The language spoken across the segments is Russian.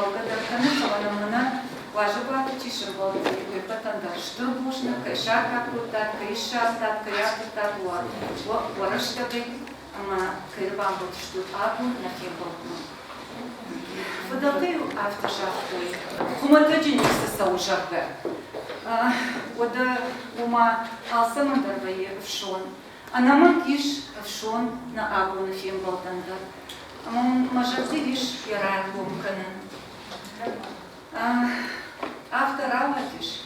благодарны Саланамана, Важибата Тишевал, Патандар, Штурбушна, Кайшака Кутат, Кайшатат, Каякутат, Вараштабы, Ама Кайрбамбут Штут Агу, Нахибалтну. Фадалтею автошафтой, Хуматаджиникса Саужарга. Ода ума Алсамандарвае вшон. Анаман киш вшон на Агу Нахибалтандар. Мажавди виш Яран Бумканен. Автора вадиш,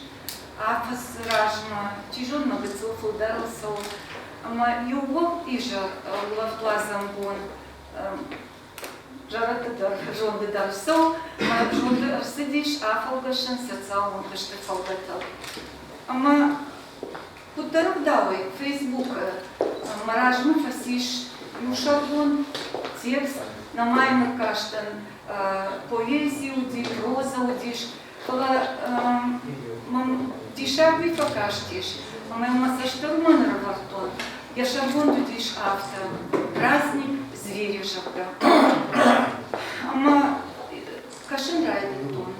афас ражма, тижон магацов ударился, юго ижа лавтлазам бон, жаратадар, жонды дарсо, жонды арсидиш, афалгашен, социал он кашты фалгатал. Ама кударок давай, фейсбук, маражма фасиш, юшарбон, текст, на маймер каштан, поэзию диш, роза удиш, кола дишаби покаштиш, мама саштурман равартон, я шарбон диш авто, праздник звери жабга. Ама кашин райдитон,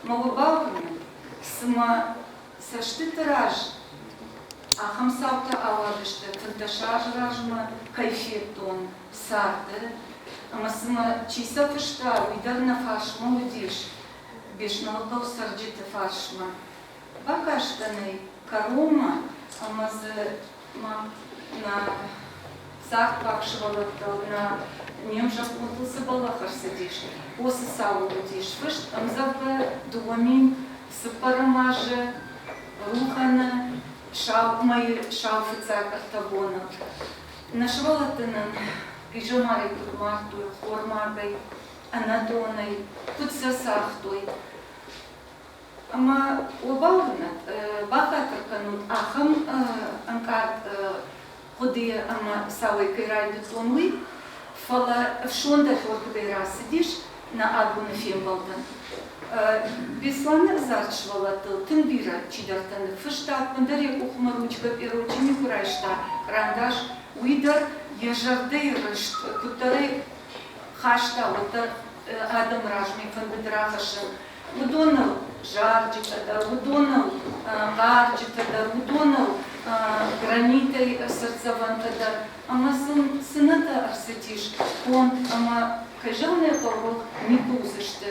малубалгами, сма сашты тараж, ахам саута аладышты, фанташаж ражма, кайфетон, сарты, Амасыма чиса фышта, уйдарна фаш, молодежь, бешналдов сарджита фашма. Бакаштаны, карома, амазы на сак пакшвалатал, на немжак мутылсы балахар садиш, осы сау удиш. Фышт, амзавга дуамин, сыпарамажы, рухана, шалмай, шалфыцак артабона. Нашвалатынын, Пижамарик Мартуй, Хормагай, Анатоной, Кутсасахтой. Ама обалнат, бахатраканут, ахам анкад ходи ама савой кайрайду тонуй, фала вшонда хоркадай расидиш на агу на фембалдан. Бесланы зарчвалатыл, тынбира чидартаны, фыштак, пандаре ухмаручка, пирочини курайшта, карандаш, уйдар, Ежарды рышт, кутары хашта, утар адам ражми фандыдрахашын. Удонал жарджитадар, удонал гарджитадар, удонал гранитой сердцевантадар. Ама сыната арсетиш, он, ама кайжалная порог микузышты.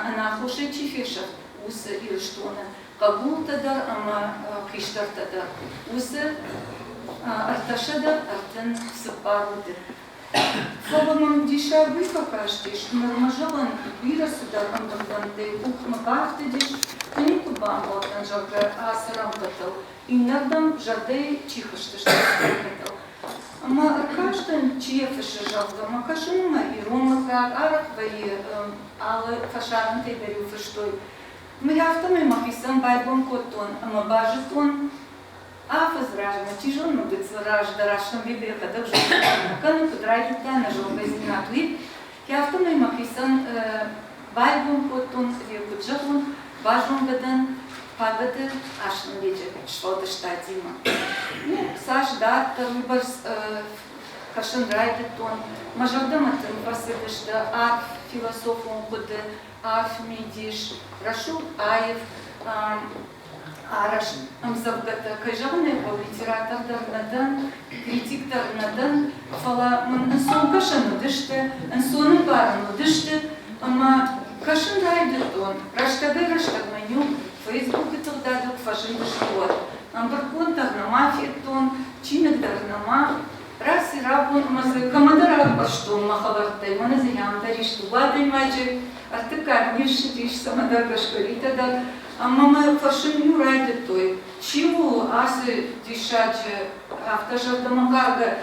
Она хуже чифешат, усы или штона. Кагултадар, ама киштартадар. Усы Арташада артен сыпаруды. Фобамам диша выпакаштиш, нормажалан вирасудар андамданды, ухмагартыдиш, кунику бамбалтан жагра асарам катал, иннардам жадей чихаштыш катал. Ама аркаштан чиефышы жагда, макашума и ромага, арак ваи, алы фашаран тейберю фыштой. Мы автомы махисан байбом коттон, ама бажитон, Афаз ражма, тижон мудыц ражда рашам вибер, когда уже кану кудрайта на жолгазина туип. Я автомой махисан байбом коттон векуджагун, бажон гадан пагады ашн леже швода штатима. Ну, саш датта выборс кашан райдетон, мажардаматын посыдышта аф философом куды, аф медиш, рашу аев, Араш амзавгата кайжавны по литературдар надан, критиктар надан, фала мансон кашану дышты, ансоны барану дышты, ама кашан райдетон, раштагманю, фейсбук итогдадук фашин дыштуат, амбарконтар нама феттон, чинагдар нама, раз и рабун амазы камадарак баштон махалартай, маназиям даришту вадай маджи, артыкар нишитиш самадаргашкаритадар, Мама фашин юрайдет той, чего асы дишаче автожардамагага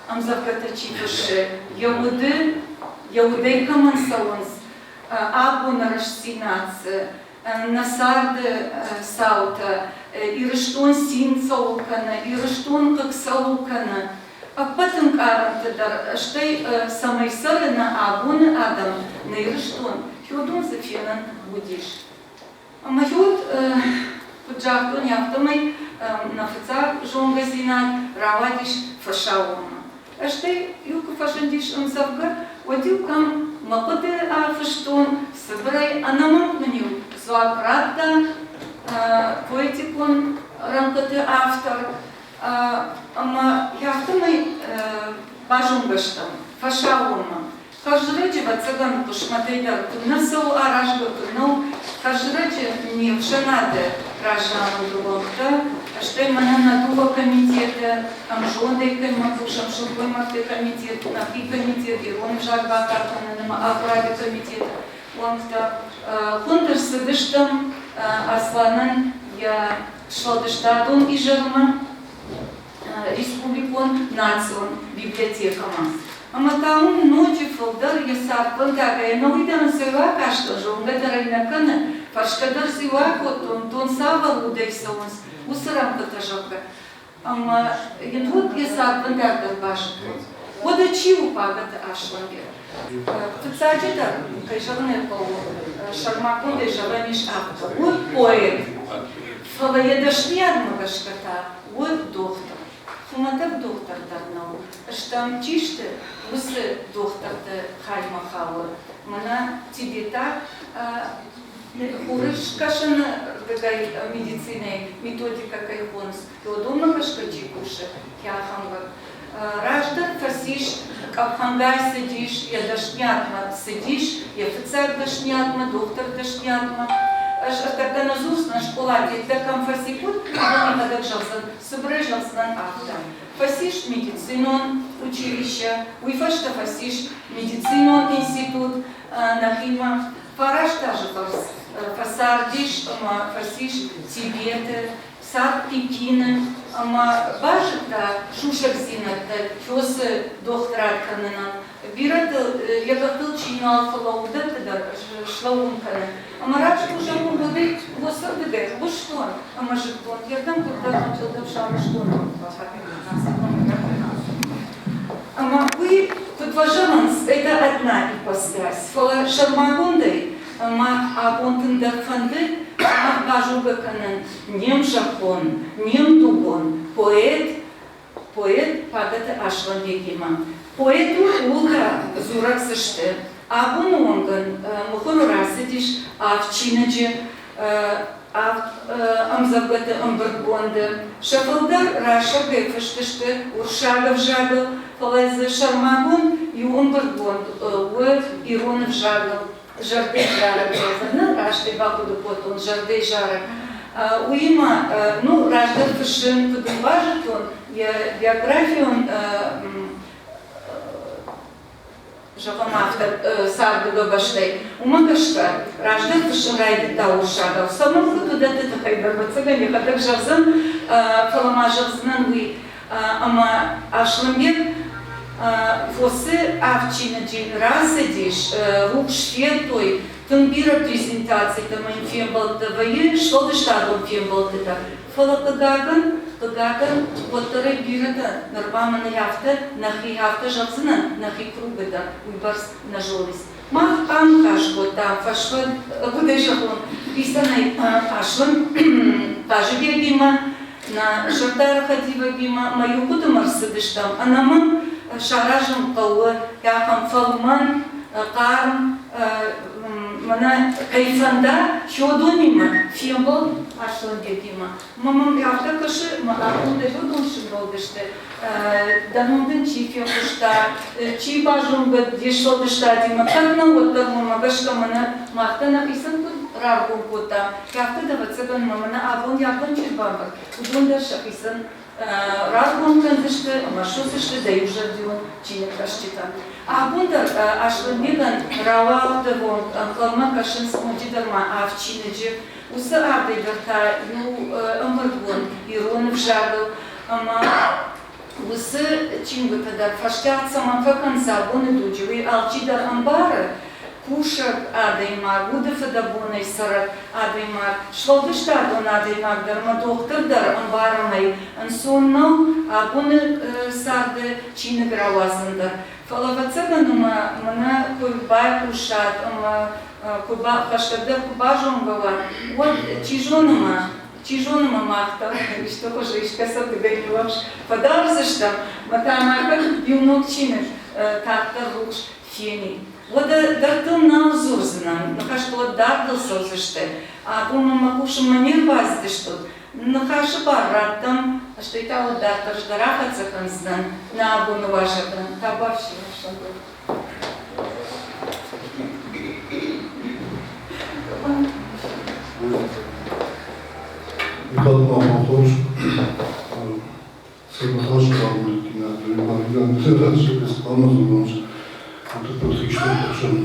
амзавгата чифаше, яудей камансаланс, абу нарашсинац, насарде саута, ирыштон син салукана, ирыштон как салукана. А потом карантадар, что самой сары на абун адам, на ирыштон, хёдун зафенан будиш. Махют куджахтон яхтомай на фица жонгазинат равадиш фашауна. Аште юку фашандиш амзавга, одил кам мапады афаштон анамонкнунил зоапратта, поэтикон рамкаты автор, ама яхтамай бажунгаштам, фашаума. Каждый цыган пушматейдар, насау аражга, но каждый не в женаде ражану другом-то, что именно на дуго комитета, амжондой комитет, амжондой махты комитет, нахи комитет, и он жарга картана, аправи комитет, он-то хунтер сыдыштам асланан я шладыштадун и жерма республикон национ библиотекама. Аматаун ночи фолдар ясар контага, но видно сыва кашто жонга дарайнакана, фашкадар сыва котон тон сава удайсаунс, усарам катажака. Ама янвуд ясар контага башкот. Вода чиу пагат ашланге. Кстати, да, кайшарне по шармакун дежаваниш авто. Вот поэт. Фалаедашняд магашката. Вот доктор. Хуматак доктор дарнау. Штам чиште, усы докторты хаймахауа. Мана тебе так хурыш кашан дагай медициной методика кайхонс. Теодома кашкачи куши. Кяхамга. Раждан фасиш, капхангай сидишь, я дашнятма сидишь, я офицер дашнятма, доктор дашнятма. Когда на ЗУС, на школа, для камфасикут, я не подожался, собрежался на авто. Фасиш медицинон училище, уйфашта фасиш медицинон институт, нахима. Фараш тоже фасардиш, фасиш Тибеты, сад Пекина. Ама бажыта шушакзинатта, фёсы дохтратканына. Биратыл, ягатыл чинал фалаудатты да шлаунканы. Ама ражы ужаму воды, восырдыгай, вот что? Ама жиктон, ярдам курдатым чылдым шамы штон. Ама вы, тут важаманс, это одна ипостась. Фала шармагундай, ама абонтындар фанды, бажугаканын нем жапон, нем дугон, поэт пагаты ашлан вегима. Поэту улка зурак сышты, абун онган мухону расыдиш, авчинаджи, амзавгаты амбаргонды, шафалдар раша гэфыштышты, уршагов жагыл, фалайзы шармагун и амбаргонд, уэ иронов жагыл. Жардей жарок, рашты бабуду потом жардей жарок. Уима, ну, раждан фашин, куда важит он, биографию он, жапон автор сарду баштей. Умагашка, раждан фашин райдет таушага. В самом куда ты такая барбацага, не хатак жавзан, фалама жавзнан вы, ама ашламбек. Você avcinaci rasediș, rușfiertoi, tâmbiră prezentații, tămâni fiembaltăvăie, șlodăștadon fiembaltăta. Fălă păgagan, potără birătă, nărvamă năiaftă, nahi haftă javzână, nahi krugătă, uibars najolis. Mah am cașgota, fașvăd, budejahon, pisanai așvân, pajăbiagima, na jardar hadivagima, mai iubută mărsădăștam, anamân, шаражым кауы, яқым фалман, қарым, мана кайфанда, шодонима, фембол, ашлан дегима. Мамам яқта кышы, ақылды жодоншын болдышты. Данундын чи фембушта, чи бажунгы дешолдышта дима. Как на оттар мамагашка мана мақта написан тут раргу бота. Яқта да вацаган мамана абон яқын чирбамбар. Удондар шаписан разгон кандышты, машусышты, да и жардион чинек раштита. А бундар ашлымбеган равалды вон, калма кашын смудидарма авчинеджи, усы ардайдарта, ю ымыргон, иронов жагыл, ама усы чингытадар, фаштятся манфакан забоны дудживы, алчидар амбары, Кушак адаймар, удефедабонай сарак адаймар, шлодыштадон адаймар, дарма доктырдар амбарамай, ансоннау абуны сарды чины гравазындар. Фалавацаганума мана куйбай кушат, хаштагда кубажонгава, вот чижонума махта, что тоже ишкаса ты гайнуаш, подарзыштам, матамарка юнок чины, тахта руш фени. Вот дартым на узурзын. знам, нахаштот дардыл созыште, а думам акушым манер ваздыштот, нахашы бараттам, что и та вот дарташ дарахаться канзнан, на абуну вашатан, табавши вашатан. Михаил Махмахович, Сабахаш Кабулькина, Римарган, Тераши, Беспамазович, вот это вот хищный пошел.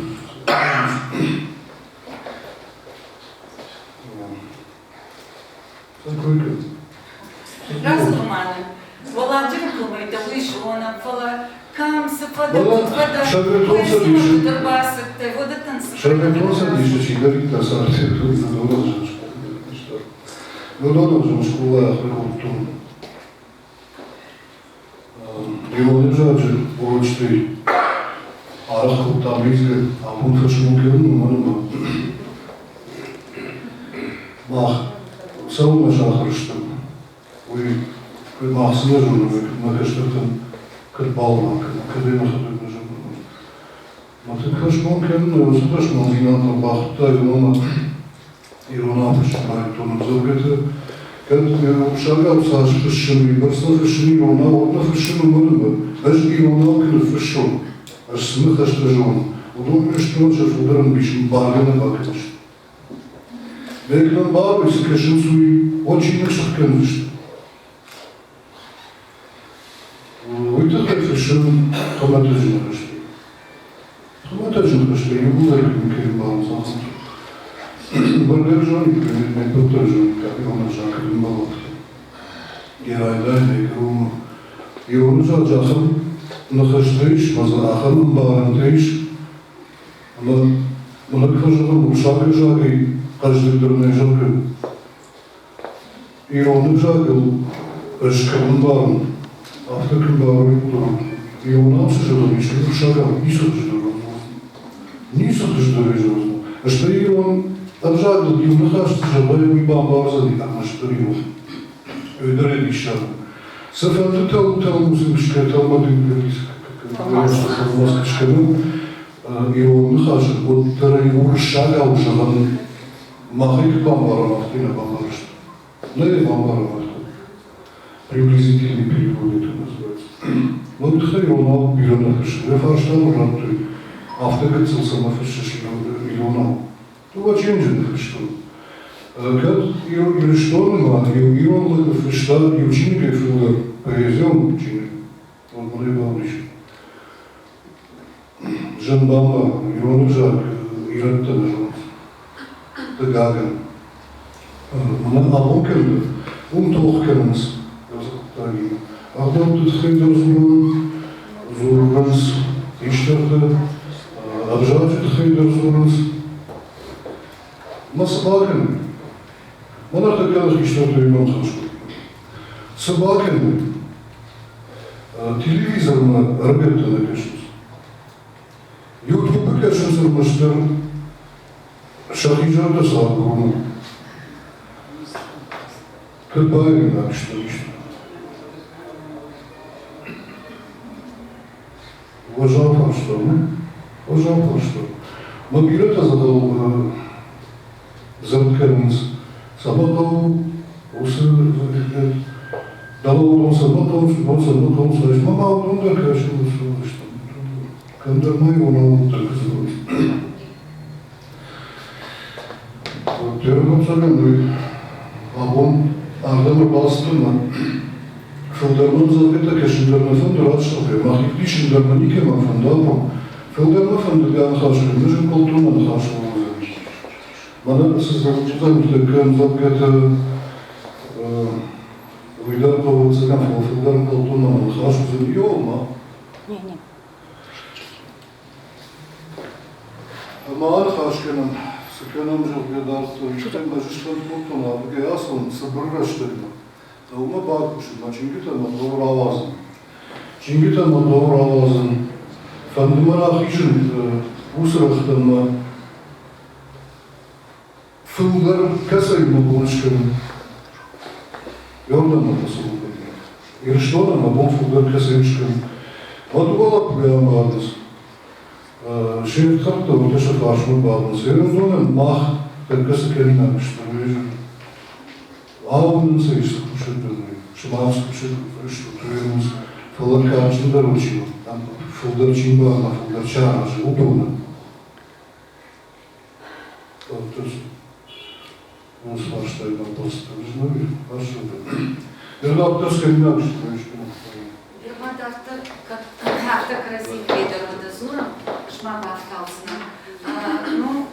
Раз Романе, Володимир Кумайда Лыжона, Фала Камса, Фада, Шабретон Дорбасок, вода танцевать. Шабретон садишь, чигарит на сарте, тут задолжен школа. Задолжен школа, Хребутун. Его лежачи, урочный, араху таблизга, а он фашмукерну, манума. Мах, сауна шахарштым. Вы махсына журналы, накаштыртын, кырбалма, кырдыма хатырны журналы. Маты фашмукерну, осы фашмукерну, бахта, Ирона фашмай, тону завгеты. Când șagau să aș fâșâni, bărți nu fâșâni Irona, ori nu fâșâni mărâmbă. Aș Irona când fâșâni, aș smâh aș tăjun. O domnul știu ce fudărân bișin bargănă bacăși. Veklan barbi se kășân sui, ocine și făcândiște. Uite că fâșâni, tomatăjin răște. Tomatăjin răște, e bună când că-i bară să Bărgăjoni, ne pătăjoni, ca pe un așa, că din bălot. Era idee că eu nu știu aceasta, nu hăștăiș, mă zărahan, în barantăiș, mă lăcăjătă, mă șagă, каждый дурный că eu nu șagă, își călân bară, aftă când bară e dură. Eu n-am să jădă nici, nu șagă, nici să jădă. Nici să jădă jos. Așa eu Abjadul, eu nu haștă și băi, ui bam barză din amăștăriu. Eu dăre dișeală. Să fă atâtea muzim și că te-am mă din gălisc, că vreau să frumos și că nu, eu nu haștă, o tărăi urșaga ușalan, măhăi că bam bară naftină bam barăștă. Nu e bam bară naftină. Приблизительный перевод это называется. Но вот хайронал бирнахыш, рефарштан ужантуй, автогацился на фашиш миллионал. Това ченджен хрещу. Kad ir štonumā, ir onlaka frštā, ir činīgie filda поезем čini. Он мне балыш. Жан бамба, ir он жак, ir это жан. Тагаган. Мана абонкерда, тохкернс. Ардам тут хейдер зурганс, иштарда, абжачет хейдер зурганс. Maar собаками. Onlar da kadar işler duyuyorum çalışıyor. Собаками. Телевизорна работа напишешь. YouTube'u kaçırmıştır. Şahicarda sağlığı. Kırbayım yapmıştır işte. Уважал что, ну? Уважал что. Но билета задал Zantkărânț, sabatul, o să dau un sabatul, să zici, mama, unde că și nu știu, când mai unul trebuie să văd. Te rog să gândui, acum, ardămă balstână, Felderman zăvete că și dărnă fândă ratșope, mahicti și dărnă nică mă fândapă, Felderman fândă de-an hașcă, nu și cultură în hașcă. Mana создавам, что когда уйдет по цыган, филдер колтуна, хорошо за нее, ма. Не. Маар хашкенам, сыкенам жил бедарство, и что бажиштан колтуна, геасон собрыштырна. А ума бакуши, на чингита на добр авазын. Чингита на добр авазын. Фандымара хижин усрахтанна. Filmler kasayı bulmuşken yordan nasıl oldu? Yarıştılar ama bu filmler kasaymışken. Adı balak bir an vardı. შეერთხა უდეშად ვარშმობალს ეროვნულ მახ კასაკენიდან შტოჟ აუნსე ის შეძლებდი შმავს შეშტოჟ ფოლაკაჩი და როჩი там фолдерчинба на фолдерчана же удобно то есть ну что я там просто знаю хорошо я доктор сказал что Harta krasīva veidoda zura, šmagā kalsna. Ну,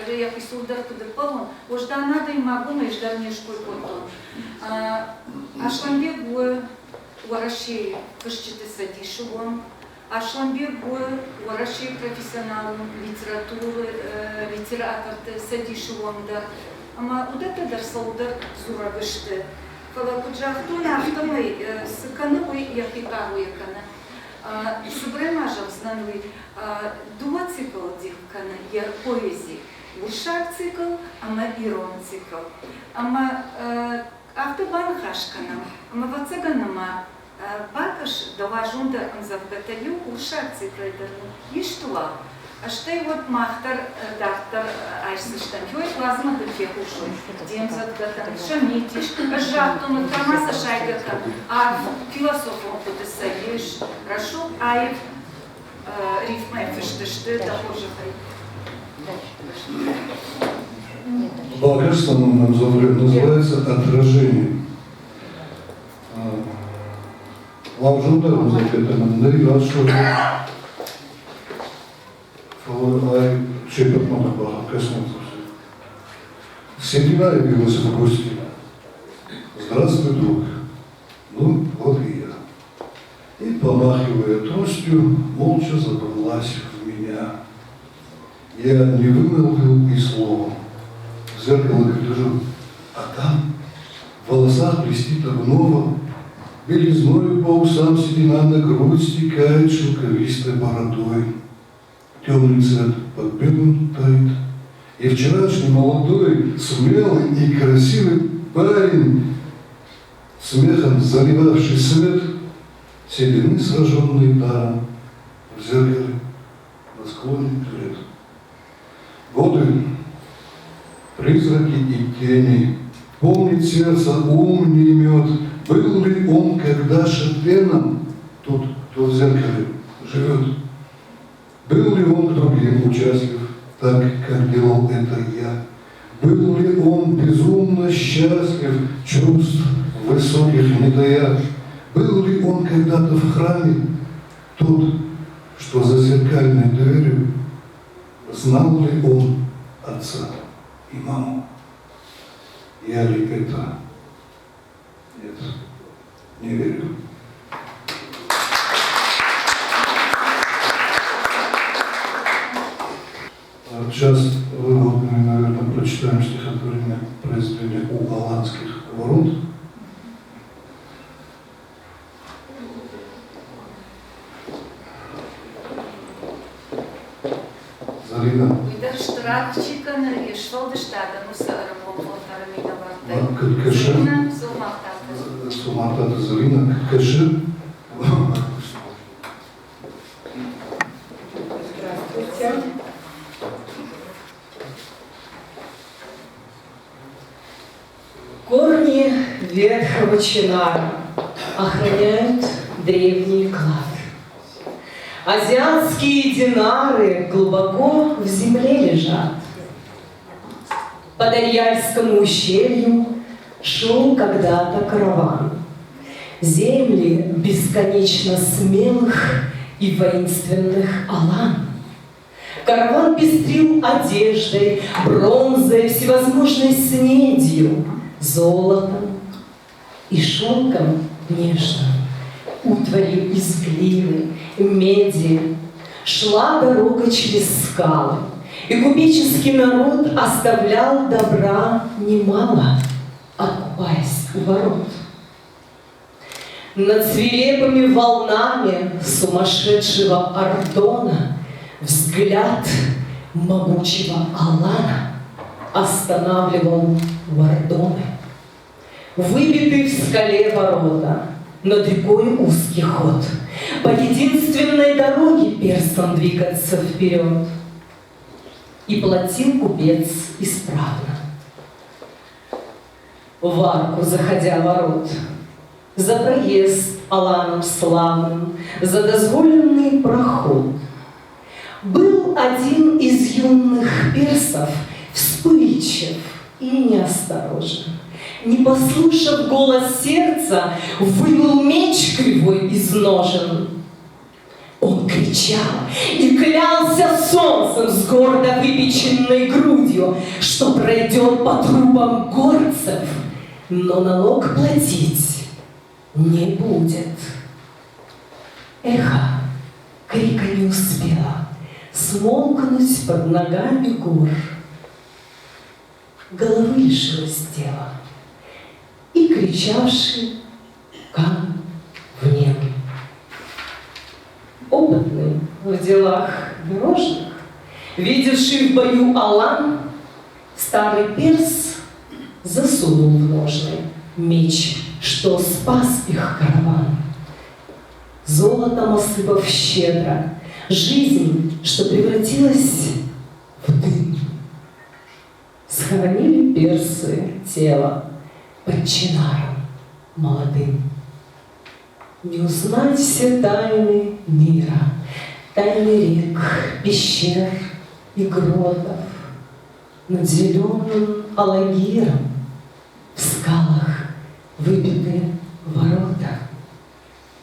я пишу удар под полом, уж да надо и могу, но и ждать не шкой потом. А шламбе бой, уараши, кашчите садишевом, а шламбе бой, уараши профессионалом литературы, литераторы садишевом, да. Ама удата дарса удар зура вышты. Фалакуджахтуна автомой сыкануй яхитару якана. Субремажав знануй дуа цикл дихкана я поэзии. Ушак цикл, ама ирон цикл. Ама автобан хашкана. Ама вацаганама бакаш даважунда анзавгаталю ушак цикл дарну. Иштуа. А что и вот махтар дартар айсыштан. Хёй плазма дыфе ушой. Демзадгатан, шамитиш, ажатун, тамаса шайгакан. А философом подысаешь. Рашу аев рифма эфештышты дохожихай. Болгарство называется отражение. Лавжунда называется наиграшивание. Шепот много было, коснуться все. Седина явилась в гости. Здравствуй, друг. Ну, вот и я. И, помахивая тростью, молча забралась в меня. Я не вымолвил и слова. В зеркало гляжу, а там в волосах блестит обнова, белизною по усам седина на грудь стекает шелковистой бородой. Темный цвет под бедром тает, и вчерашний молодой, смелый и красивый парень, смехом заливавший свет, седины сраженные даром в зеркале на склоне лет. Годы, призраки и тени, помнит сердце ум не имет, был ли он когда Шопеном, тот, кто в зеркале живет. Был ли он к другим участлив, так, как делал это я? Был ли он безумно счастлив, чувств высоких не тая? Был ли он когда-то в храме, тот, что за зеркальной дверью? Знал ли он отца и маму? Я ли это? Нет, не верю. Сейчас мы, наверное, прочитаем стихотворение произведения «У Аланских ворот». Зарина. Кашир. Суматата Зарина. Кашир. Здравствуйте. Корни ветхого чинара охраняют древний клад. Азиатские динары глубоко в земле лежат. По Дарьяльскому ущелью шел когда-то караван. Земли бесконечно смелых и воинственных алан. Караван пестрил одеждой, бронзой, всевозможной снедью, золотом и шелком нежным, утварью из глины, меди. Шла дорога через скалы, и купеческий народ оставлял добра немало, окупаясь у ворот. Над свирепыми волнами сумасшедшего Ардона взгляд могучего Алана останавливал Вардоны. Выбиты в скале ворота, над рекой узкий ход. По единственной дороге персам двигаться вперед. И платил купец исправно. В арку, заходя ворот, за проезд аланом славным, за дозволенный проход. Был один из юных персов вспыльчив и неосторожен. Не послушав голос сердца, вынул меч кривой из ножен. Он кричал и клялся солнцем с гордо выпеченной грудью, что пройдет по трубам горцев, но налог платить не будет. Эхо крика не успело смолкнуть под ногами гор. Головы лишилось тела, и кричавший камень в небо. Опытный в делах дорожных, видевший в бою алан, старый перс засунул в ножны меч, что спас их караван. Золотом осыпав щедро жизнь, что превратилась в дым. Схоронили персы тело под чинаром молодым. Не узнать все тайны мира, тайны рек, пещер и гротов, над зеленым алагиром в скалах выбиты ворота.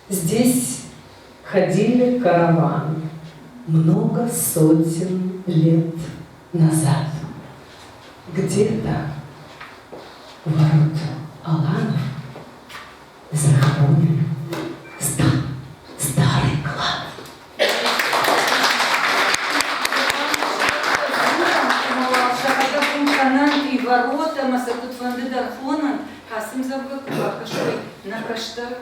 Здесь ходили караваны много сотен лет назад. Где-то ворот аланов захоронен старый клад. И ворота, масакут фандедарфонан, хасым завгакуа, кашой, накашта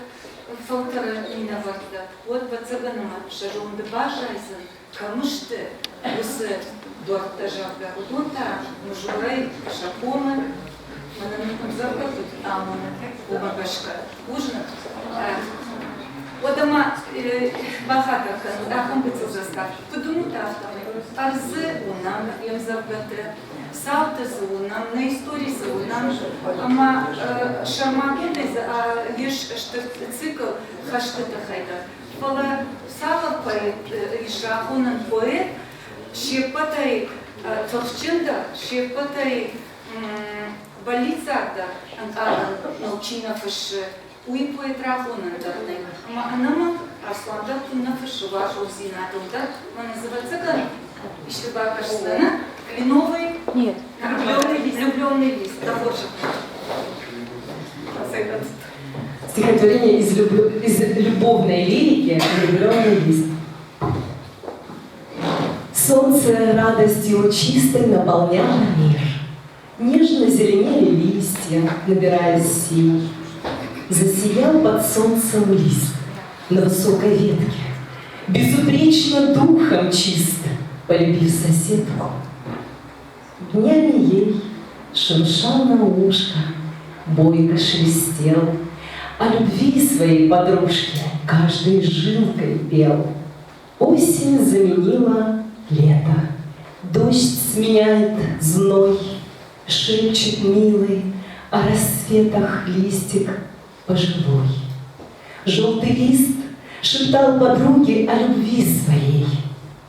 фактора минаварда. Вот пацаганама, шарунды бажайзан, камышты, усы дуарта жавга, удонта, мужурай, шапомы, манамикун завгакут, амона, умабашка, ужнак. Вот ама бахатархан, ахам бицузаска, подумут автомы, арзы унам, ем завгате, салты зунам, на истории зунам, ама шармагены, веш цикл хаштыта хайда. Фала сала поэт, ишахунан поэт, шепатай товчинда, шепатай балицарда, научина фаш. Уи поэтрахунан дарны, ама анама асланда тунна фашува шовзина тунда, мана завацакан, ишеба кашстана, кленовый, нет, влюбленный лист, топорчик. Стихотворение из любовной лирики «Влюбленный лист». Солнце радостью чистой наполняло мир. Нежно зеленели листья, набираясь сил. Засиял под солнцем лист на высокой ветке, безупречно духом чисто, полюбив соседку. Днями ей шуршал на ушко, бойко шелестел, о любви своей подружке каждой жилкой пел. Осень заменила лето, дождь сменяет зной, шепчет милый о рассветах листик пожилой. Желтый лист шептал подруге о любви своей,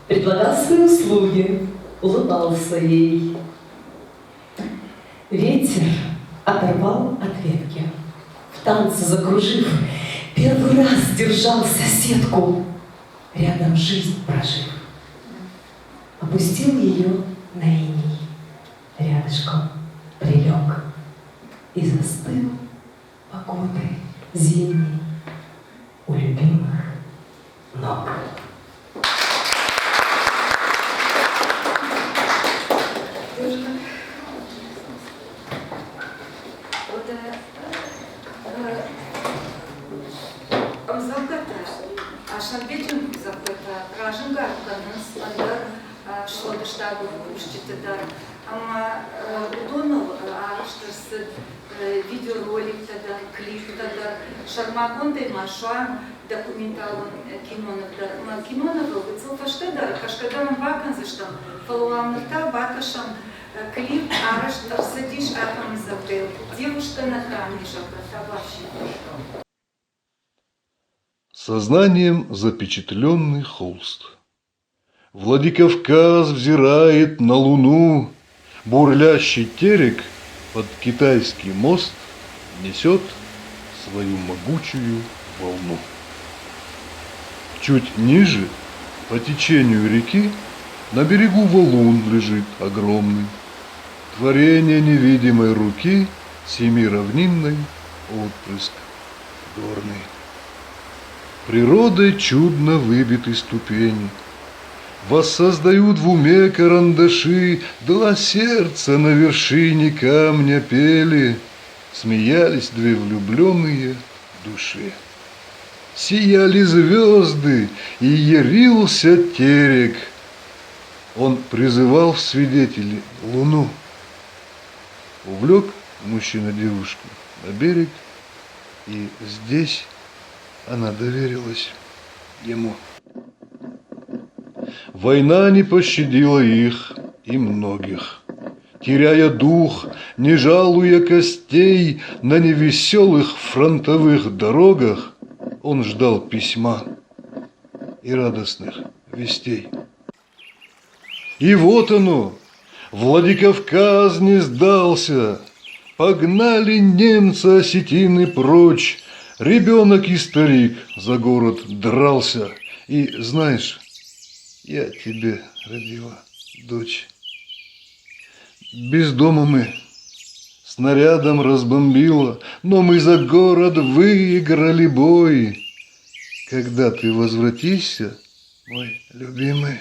предлагал свои услуги, улыбался ей. Ветер оторвал от ветки, в танце закружив, первый раз держал соседку, рядом жизнь прожив. Опустил ее на иней, рядышком прилег и застыл погодой зимней у любимых ног. Ашан бетюн запыта, ражын гарканын, андар шлодыштагу ушчитедар. Ама удонов аштырсы видеоролик тадар, клип тадар, шармагондай машуан документалын кинонавдар. Ма кинонавыл выцел фаштедар, кашкадарам баканзыштам, фалуамырта бакашам клип араштырсыдиш ахам изабрел. Девушка на камне жака, вообще. Сознанием запечатленный холст. Владикавказ взирает на луну, бурлящий терек под китайский мост несет свою могучую волну. Чуть ниже, по течению реки, на берегу валун лежит огромный. Творение невидимой руки, семиравнинный отпрыск горный. Природой чудно выбиты ступени, воссоздают в уме карандаши, два сердца на вершине камня пели, смеялись две влюбленные души. Сияли звезды, и ярился терек. Он призывал в свидетели луну. Увлек мужчина девушку на берег, и здесь она доверилась ему. Война не пощадила их и многих. Теряя дух, не жалуя костей, на невеселых фронтовых дорогах он ждал письма и радостных вестей. И вот оно, Владикавказ не сдался, погнали немцы осетины прочь, ребенок и старик за город дрался, и, знаешь, я тебе родила, дочь. Без дома мы, снарядом разбомбило, но мы за город выиграли бой. Когда ты возвратишься, мой любимый,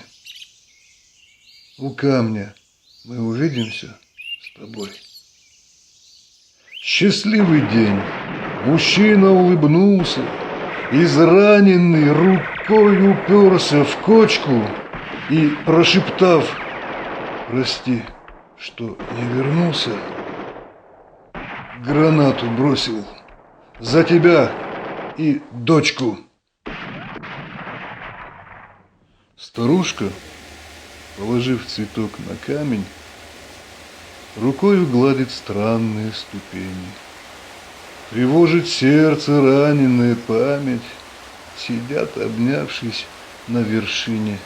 у камня мы увидимся с тобой. Счастливый день, мужчина улыбнулся, израненный рукой уперся в кочку и, прошептав «Прости, что не вернулся», гранату бросил за тебя и дочку. Старушка, положив цветок на камень, рукою гладит странные ступени. Тревожит сердце раненая память, сидят, обнявшись на вершине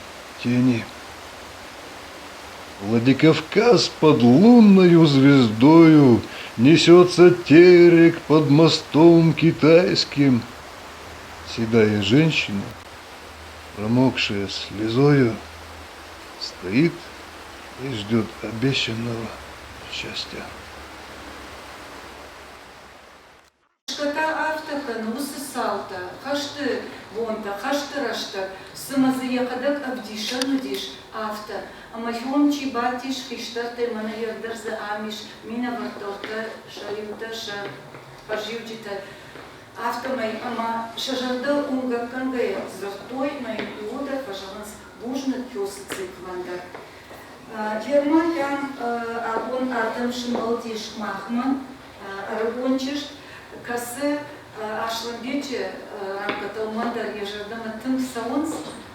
тени. Владикавказ под лунною звездою несется терек под мостом китайским. Седая женщина, промокшая слезою, стоит и ждет обещанного счастья. Шката автока, нусы салта, хашты вонта, хашты рашта, сымазы якадак абдиша нудиш авто, амахион чибатиш хиштарты мана ярдарзы амиш, мина варталта шаюта ша поживджита. Авто май, ама шажарда унга кангая, зартой май иуда, пожалуйста, бужна кёсы циквандар. Герман абон ардам шимбалтиш махман, арабончиш, касы ашланбече рамката умандар ежардама тым саунс,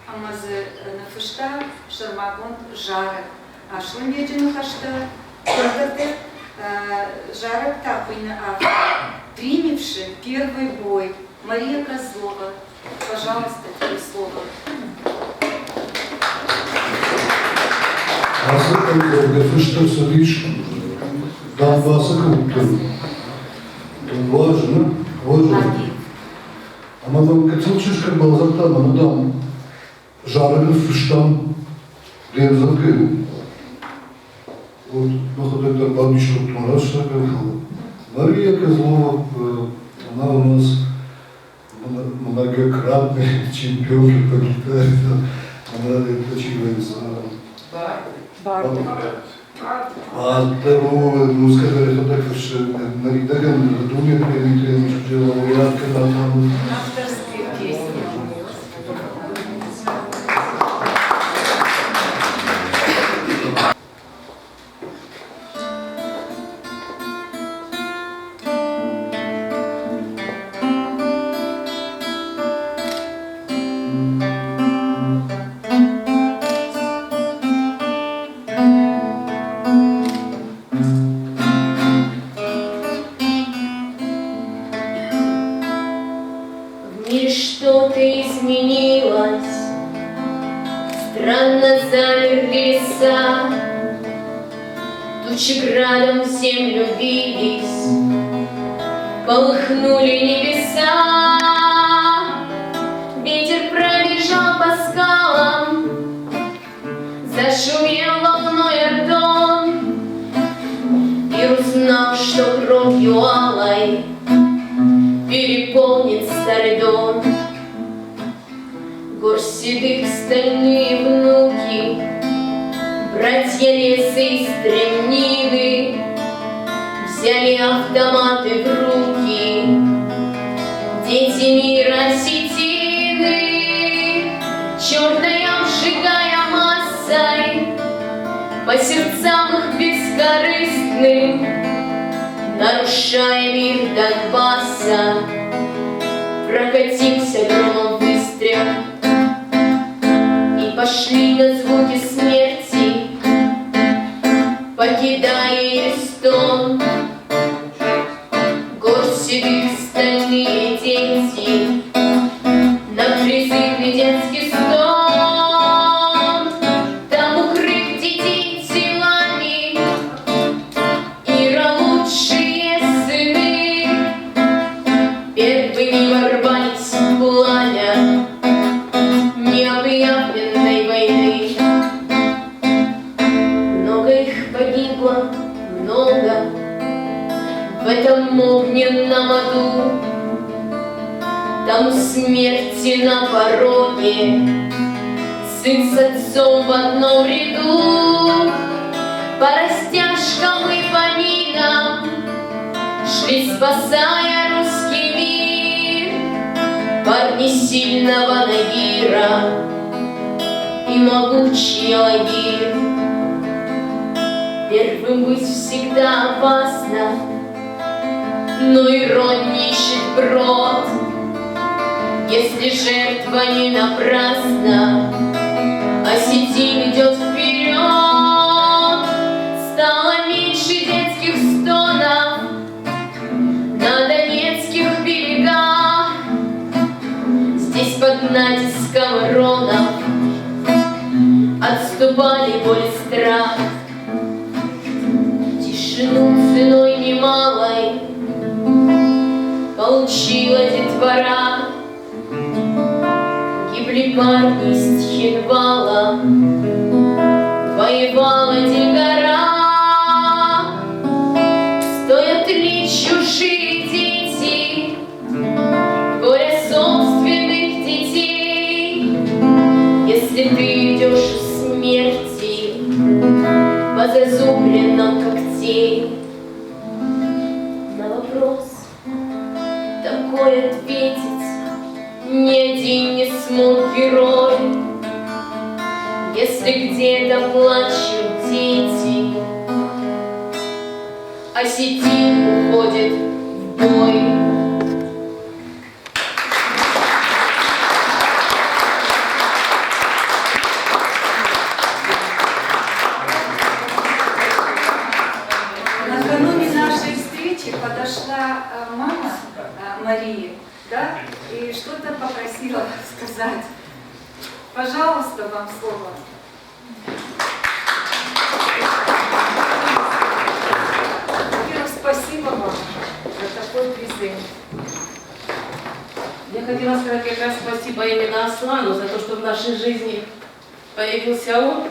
амазы нафышта шармагон жары. Ашланбече нахашта, кыргаты жарок тапыйны авто. Примевший первый бой Мария Козлова. Пожалуйста, твое слово. Что садишь, да, важно. А мы хотим, как был затан, а там жарили фиштам, где закрыл. Вот, вот это бабушка у нас что было. Мария Козлова, она у нас многократный чемпион по гитаре, она училась а второго, ну сказали, что так уж на Ридаган, двумя премиями делала лауреатка там. Авторские песни. Тучи градом в землю бились, полыхнули небеса. Ветер пробежал по скалам, зашумел волной Ардон, и узнал, что кровью алой переполнит старый дом. Гор седых стальные внуки, братья леса и стремнины, взяли автоматы в руки, дети мира осетины. Черной обжигая массой по сердцам их бескорыстным, нарушая мир Донбасса, прокатился громом выстрел. И пошли на звуки смерти, покидая Эстон. Гор седых стальные дети, на призывный детский стон. Там укрыт детей телами Ира лучшие сыны, первыми ворвались в пламя необъявленной войны. Много их погибло, много в этом огненном аду. Там смерти на пороге, сын с отцом в одном ряду. По растяжкам и по минам шли, спасая русский мир, парни сильного Нагира и могучий Алагир. Первым быть всегда опасно, но ирон не ищет брод. Если жертва не напрасна, осетин идет вперед. Стало меньше детских стонов на донецких берегах. Здесь под натиском иронов отступали боль и страх. Тишину ценой немалой получила детвора. Гибли парни из Тхенвала, воевала Дегора. Стоят ли чужие дети, горя собственных детей, если ты идешь в смерти по зазубренным когтей? На вопрос такой ответить ни один не смог герой. Если где-то плачут дети, осетин уходит в бой. Накануне нашей встречи подошла мама Марии, да, и что-то попросила сказать. Пожалуйста, вам слово. Во-первых, спасибо вам за такой призыв. Я хотела сказать как раз спасибо именно Аслану за то, что в нашей жизни появился он.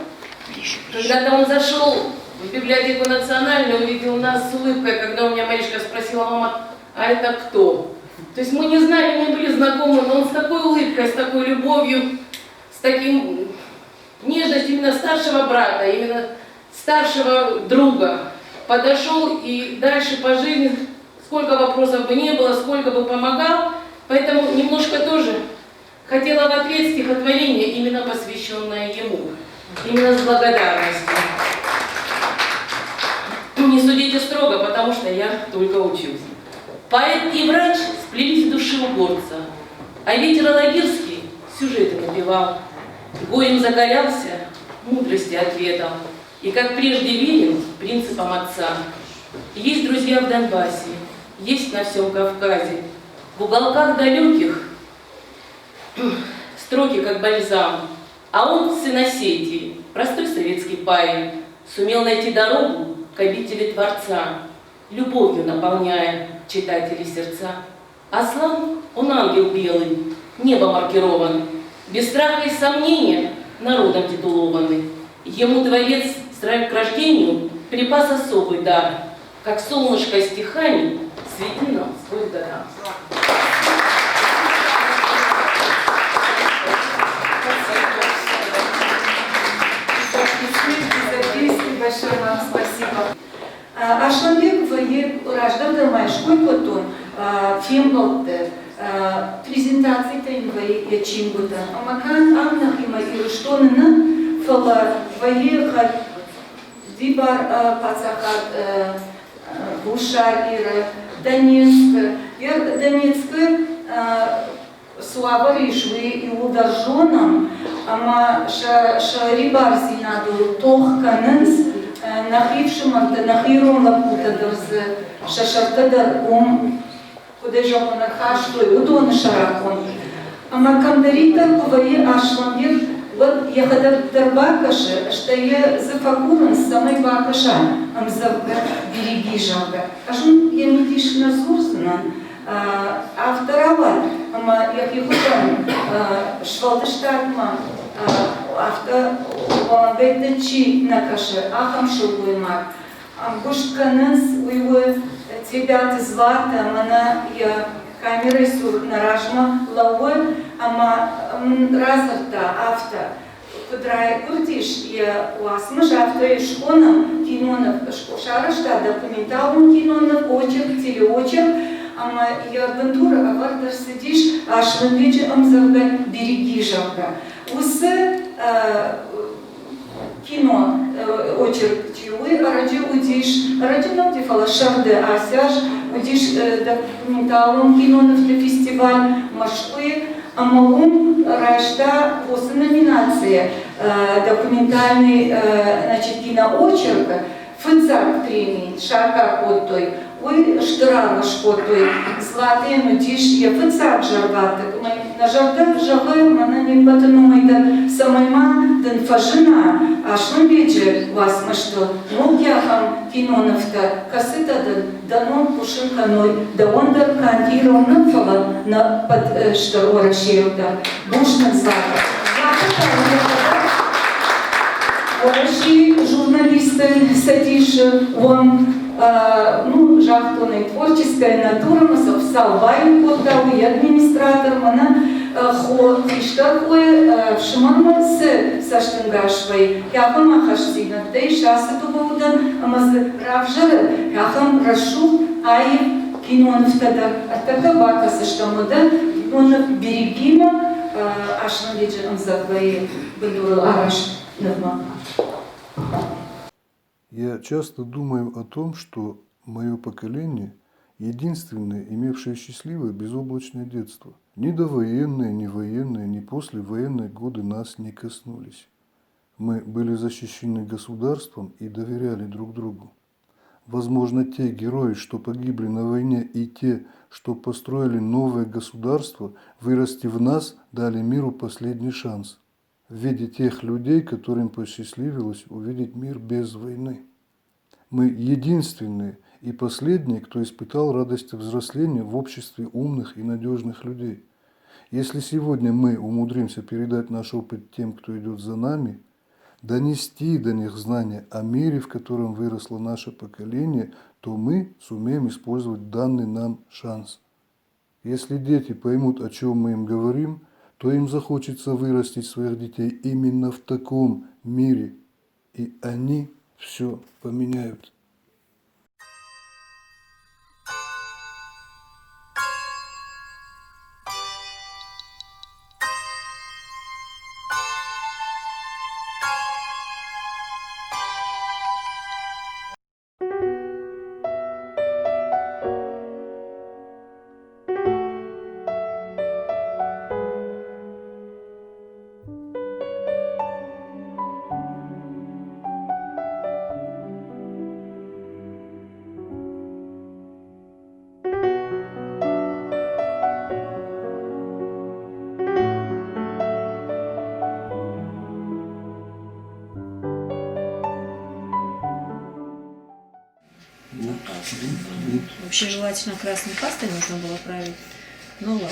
Когда-то он зашел в библиотеку национальную, увидел нас с улыбкой, когда у меня Маришка спросила: мама, а это кто? То есть мы не знали, не были знакомы, но он с такой улыбкой, с такой любовью, с таким нежностью именно старшего брата, именно старшего друга подошел и дальше по жизни, сколько вопросов бы не было, сколько бы помогал, поэтому немножко тоже хотела в ответ стихотворение, именно посвященное ему, именно с благодарностью. Не судите строго, потому что я только учусь. Поэт и врач сплелись в душе угорца, а ветер алагирский сюжеты напевал. Горем закалялся, мудрости ответом, и как прежде верен принципам отца. Есть друзья в Донбассе, есть на всем Кавказе, в уголках далеких строки как бальзам, а он, сын Осетии, простой советский парень, сумел найти дорогу к обители Творца, любовью наполняя читателей сердца. Аслан, он ангел белый, небо маркирован, без страха и сомнения народом титулованный. Ему Творец к рождению припас особый дар, как солнышко стиханий свети нам свой дар. Большое вам спасибо. Ашланбек рожден Майшкой Котон, Фембалте, презентации Тайнвай Ячингута, Амакан Амнах и Ирштонена, Фала Ваеха, Дибар Пацахат, Бушар Ира, Донецк, Донецк, Слава Ришвы и Удержоном, ама Шарибар Зинаду Тох Каненс, Нахившим Нахиром Лапутадерз, Шашартадар куда же он нахаштой, Удон Шаракон. Ама Камдарита Кувае Ашланбек, вот я когда Дарбакаше, что я зафакурен с самой Бакаша, Амзавга береги жага. Ашун я не тишь назурзана. Авторова, як його Швалдештатма, автобетачи накаше, ахам шугуймак, амбушканес уйвы тебя звата, мана я камерой сур наражма лавы, ама разарта авто. Кудрай куртиш я уасмыш авто и шконам кинонов шарашта документалным кинонов очерк, телеочерк. Ама я бандура, авардar сидишь, а швенвече амзавга береги жавга. Усы кино очерк чуй, а ради удиш, ради нам дефала шарде асяж, удиш документалом кино на фестиваль Машкы, амалум рашта после номинации документальный, значит, киноочерк, фыцак премии, шака от той. Ой, штырава шкотой, златые нудиш, я фыцак жаргаты. На жарда жагы, мана не батану майда самайма, ден фажина, а шлымбеджи вас мышто. Ну, яхам киноновта, касыта данон пушинканой, да он да кандиром нафала на под штырора шеюда. Бушна злата. Ораши журналисты садишь, он ну, жахтоной творческая натура, мы совсалваем куда и администратор, она хо фиштахуе в шиманмансе саштангашвай, яхам ахашсина, да и шасы тубаудан, амазы равжары, яхам рашу, ай кинонов тогда, а тогда вакасы штамуда, кинонов берегима, ашна вечером завои бандуру араш навма. Я часто думаю о том, что мое поколение единственное, имевшее счастливое безоблачное детство. Ни довоенные, ни военные, ни послевоенные годы нас не коснулись. Мы были защищены государством и доверяли друг другу. Возможно, те герои, что погибли на войне, и те, что построили новое государство, вырасти в нас, дали миру последний шанс в виде тех людей, которым посчастливилось увидеть мир без войны. Мы единственные и последние, кто испытал радость взросления в обществе умных и надежных людей. Если сегодня мы умудримся передать наш опыт тем, кто идет за нами, донести до них знания о мире, в котором выросло наше поколение, то мы сумеем использовать данный нам шанс. Если дети поймут, о чем мы им говорим, то им захочется вырастить своих детей именно в таком мире, и они все поменяют. пасту. Вообще желательно красной пастой нужно было править. Ну ладно.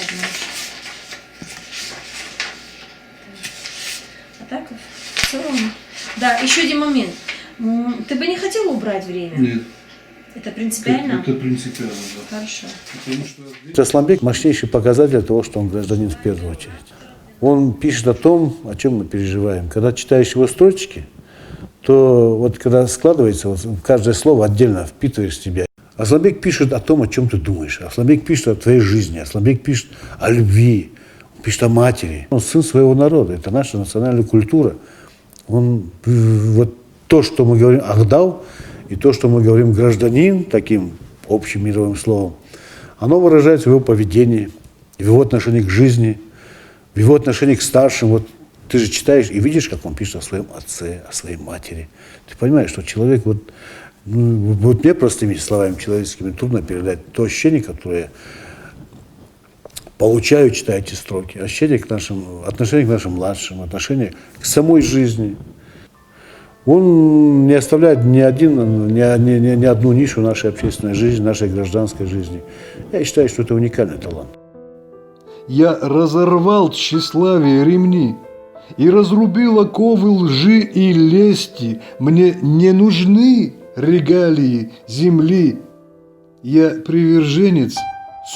А так, в целом... Да, еще один момент. Ты бы не хотел убрать время? Нет. Это принципиально? Это принципиально, да. Хорошо. Потому что... Асланбек – мощнейший показатель того, что он гражданин в первую очередь. Он пишет о том, о чем мы переживаем. Когда читаешь его строчки, то вот когда складывается, вот каждое слово отдельно впитываешь в себя. Асланбек пишет о том, о чем ты думаешь. Асланбек пишет о твоей жизни. Асланбек пишет о любви, пишет о матери. Он сын своего народа. Это наша национальная культура. Он вот то, что мы говорим «ахдау», и то, что мы говорим «гражданин», таким общим мировым словом, оно выражается в его поведении, в его отношении к жизни, в его отношении к старшим. Вот ты же читаешь и видишь, как он пишет о своем отце, о своей матери. Ты понимаешь, что человек, вот мне простыми словами человеческими трудно передать то ощущение, которое получаю, читая эти строки. Ощущение к нашим, отношение к нашим младшим, отношение к самой жизни. Он не оставляет ни одну нишу нашей общественной жизни, нашей гражданской жизни. Я считаю, что это уникальный талант. Я разорвал тщеславие ремни и разрубил оковы лжи и лести. Мне не нужны регалии земли. Я приверженец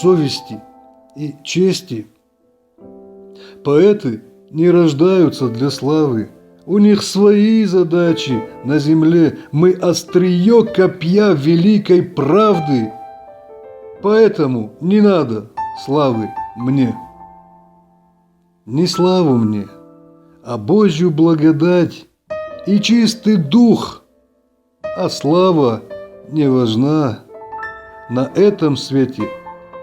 совести и чести. Поэты не рождаются для славы. У них свои задачи на земле. Мы острие копья великой правды. Поэтому не надо славы мне. Не славу мне, а Божью благодать и чистый дух. А слава не важна. На этом свете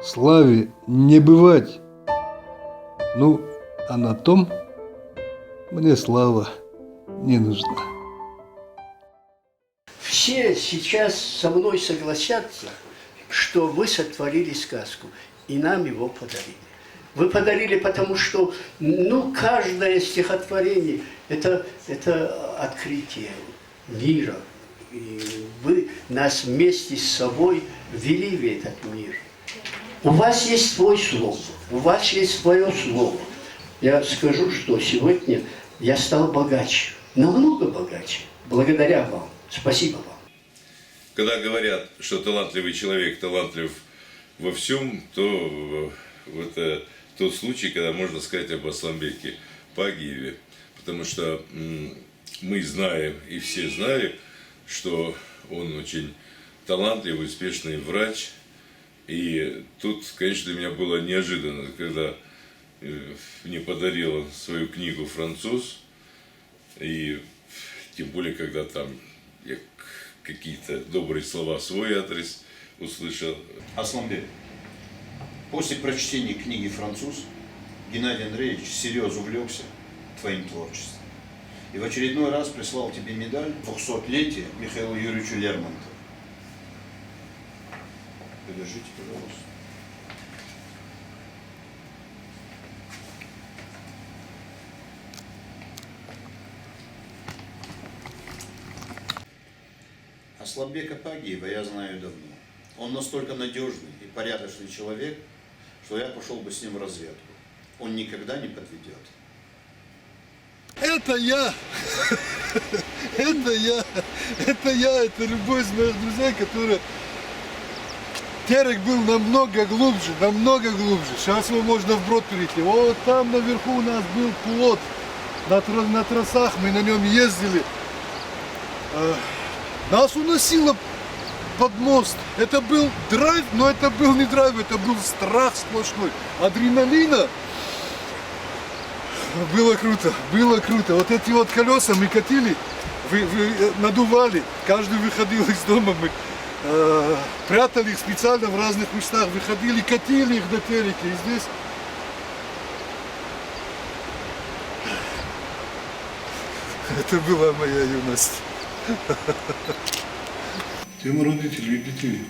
славе не бывать. Ну, а на том мне слава не нужна. Все сейчас со мной согласятся, что вы сотворили сказку, и нам его подарили. Вы подарили, потому что, каждое стихотворение – это открытие мира. И вы нас вместе с собой ввели в этот мир. У вас есть свой слово, у вас есть свое слово. Я скажу, что сегодня я стал богаче, намного богаче, благодаря вам. Спасибо вам. Когда говорят, что талантливый человек талантлив во всем, то это тот случай, когда можно сказать об Асланбеке Пагиеве. Потому что мы знаем, и все знают, что он очень талантливый, успешный врач. И тут, конечно, для меня было неожиданно, когда мне подарил свою книгу француз, и тем более, когда там я какие-то добрые слова в свой адрес услышал. Асланбек, после прочтения книги «Француз» Геннадий Андреевич серьезно увлекся твоим творчеством. И в очередной раз прислал тебе медаль 200-летия Михаила Юрьевича Лермонтова. Подержите, пожалуйста. Асланбека Пагиева я знаю давно. Он настолько надежный и порядочный человек, что я пошел бы с ним в разведку. Он никогда не подведет. Это я! Это я, это любой из моих друзей, который... Терек был намного глубже. Сейчас его можно вброд перейти. Вот там наверху у нас был плот. На трассах мы на нем ездили. Нас уносило под мост. Это был драйв, но это был не драйв, это был страх сплошной. Адреналина. Было круто. Вот эти вот колеса мы катили, надували. Каждый выходил из дома, мы прятали их специально в разных местах, выходили, катили их до Тереки. И здесь это была моя юность. Тема родителей и детей.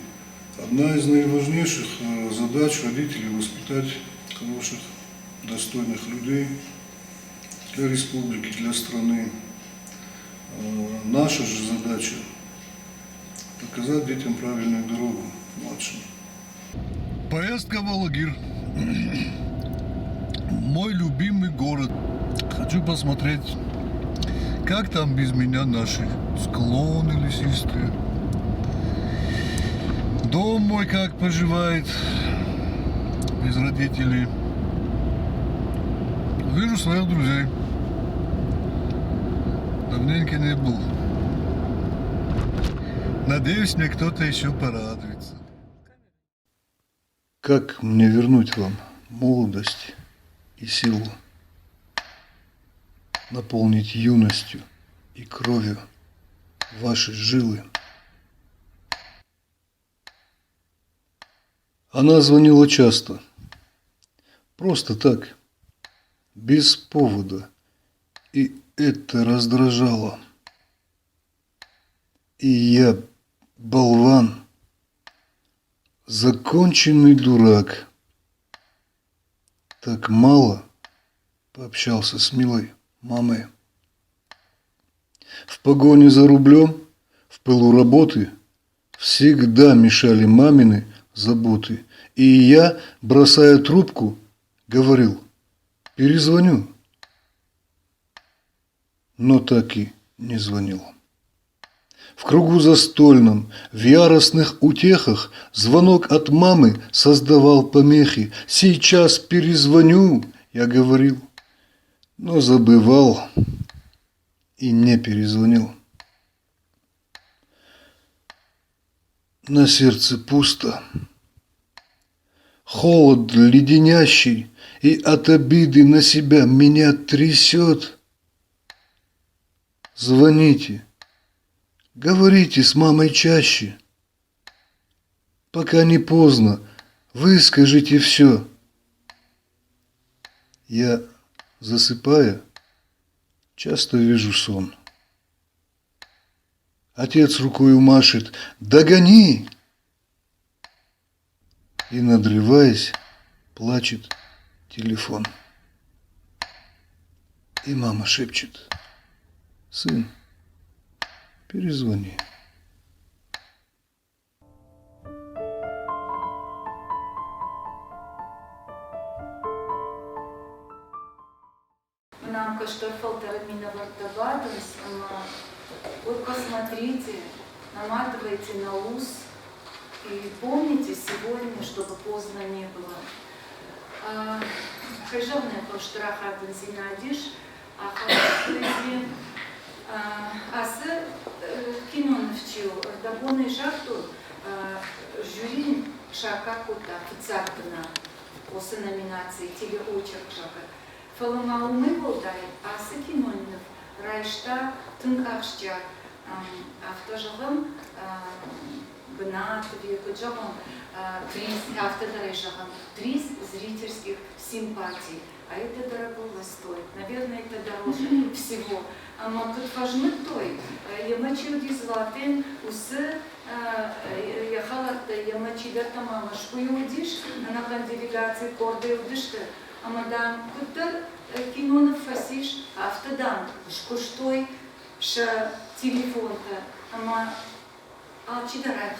Одна из наиважнейших задач родителей – воспитать хороших, достойных людей для республики, для страны. Наша же задача показать детям правильную дорогу, младшим. Поездка в Алагир. Мой любимый город. Хочу посмотреть, как там без меня наши склоны лесистые. Дом мой как поживает без родителей. Вижу своих друзей. Давненько не был. Надеюсь, мне кто-то еще порадуется. Как мне вернуть вам молодость и силу? Наполнить юностью и кровью ваши жилы? Она звонила часто. Просто так. Без повода. И это раздражало. И я, болван, законченный дурак, так мало пообщался с милой мамой. В погоне за рублем, в пылу работы всегда мешали мамины заботы. И я, бросая трубку, говорил: перезвоню. Но так и не звонил. В кругу застольном, в яростных утехах звонок от мамы создавал помехи. Сейчас перезвоню, я говорил, но забывал и не перезвонил. На сердце пусто. Холод леденящий, и от обиды на себя меня трясет. Звоните, говорите с мамой чаще. Пока не поздно, выскажите все. Я, засыпая, часто вижу сон. Отец рукою машет: догони! И, надрываясь, плачет телефон. И мама шепчет: сын, перезвони. Нам Каштарфал Тараминовар Тавадус, вот посмотрите, наматывайте на ус и помните сегодня, чтобы поздно не было. Хайжавная проштраха бензинадиш, а хаватызи, асы киноновчил, дабоны жахту, жюри шакакута, официально после номинации телеочерк жака. Фаломаумы волдай, асы кинонов, райшта тынкашча, автожагам, Бнатове, Куджагам, приз зрительских симпатий. А это дорого стоит. Наверное, это дороже всего. А тут важны той. Я мочил дизлатен, усы, я халат, я мочил датама, шкую удиш, на делегации корды удишты. А мадам кутер кинонов фасиш, автодам, шкуштой, ша телефон-то. Алчидарай,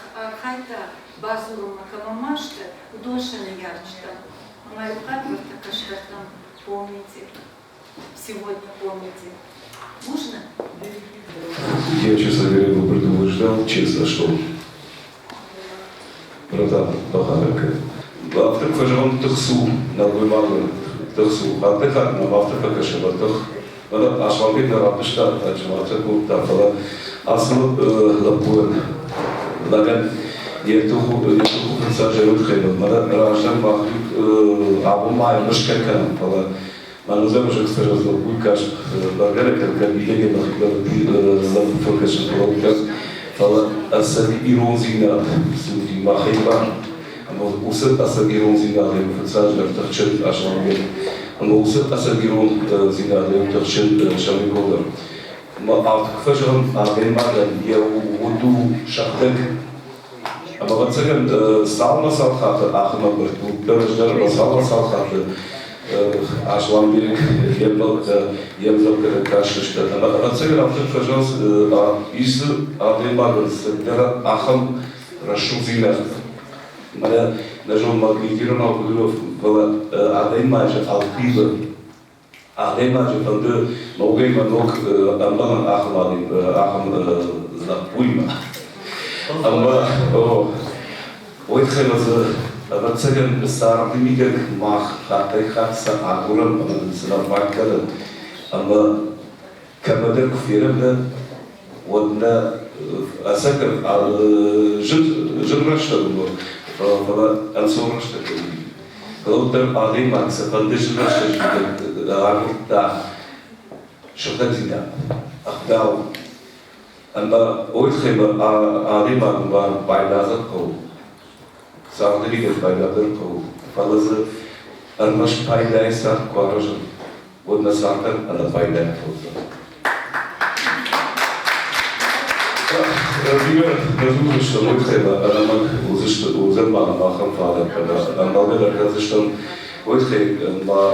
хайта базурума камамашта, удошена ярчта. Мою хатварта кашкатам помните, сегодня помните. Можно? Я, честно говоря, его предупреждал, честно, что братан Бахарка. Автор фажон тахсу, на вымагу тахсу, а ты как на автор покашева тах. Она ашвамбит на рабышта, а чмарта купта, фала асл лапуэн. Лаган ертуху сажают хейну, мада раждан махлюк абумай мышкакан, фала. Манузем уже кстати буйкаш багара как билеги махлюк замфокашен фала. Фала асади иронзина сути махиба. Усет асагирон зинадем фцажер тахчет ашвамбит. Усет асагирон зинадем тахчет шамиколер. Автокфажон агенмадан я уду шахтек. Ама бацаган салма салхата ахма берту переждар салма салхата. Ашламбек, Емзов, Кашишта. На цель автор, пожалуйста, из Адемагрс, Ахам Рашузиля. Меня даже он магнитировал, было Адемаджа, Алпиба. Адемаджа, фанды, многие манок, Амбан Ахам Запуйма. Амба, Ойдхелаза, Рацеген Сардимигер Мах, Хатайхатса, Агурам, Сарвакада, Амба Камадер Кфирабда, Водна Асакар, Жирраштабу, Ансорраштабу. Лоутер Адемакса, Пандешраштабу, Агурта, Шахатина, Ахдау. Анда Ойдхела Адемак бар Байлаза Кол. Сардимигер Байлаза Кол. Фалаза Армаш Пайдайса Кваража. Водна Сартар, Ана Пайдай Кол. Вие разумно, что мой хлеба, она уземана махам фада, она балбела разыштан, мой хлеб, ма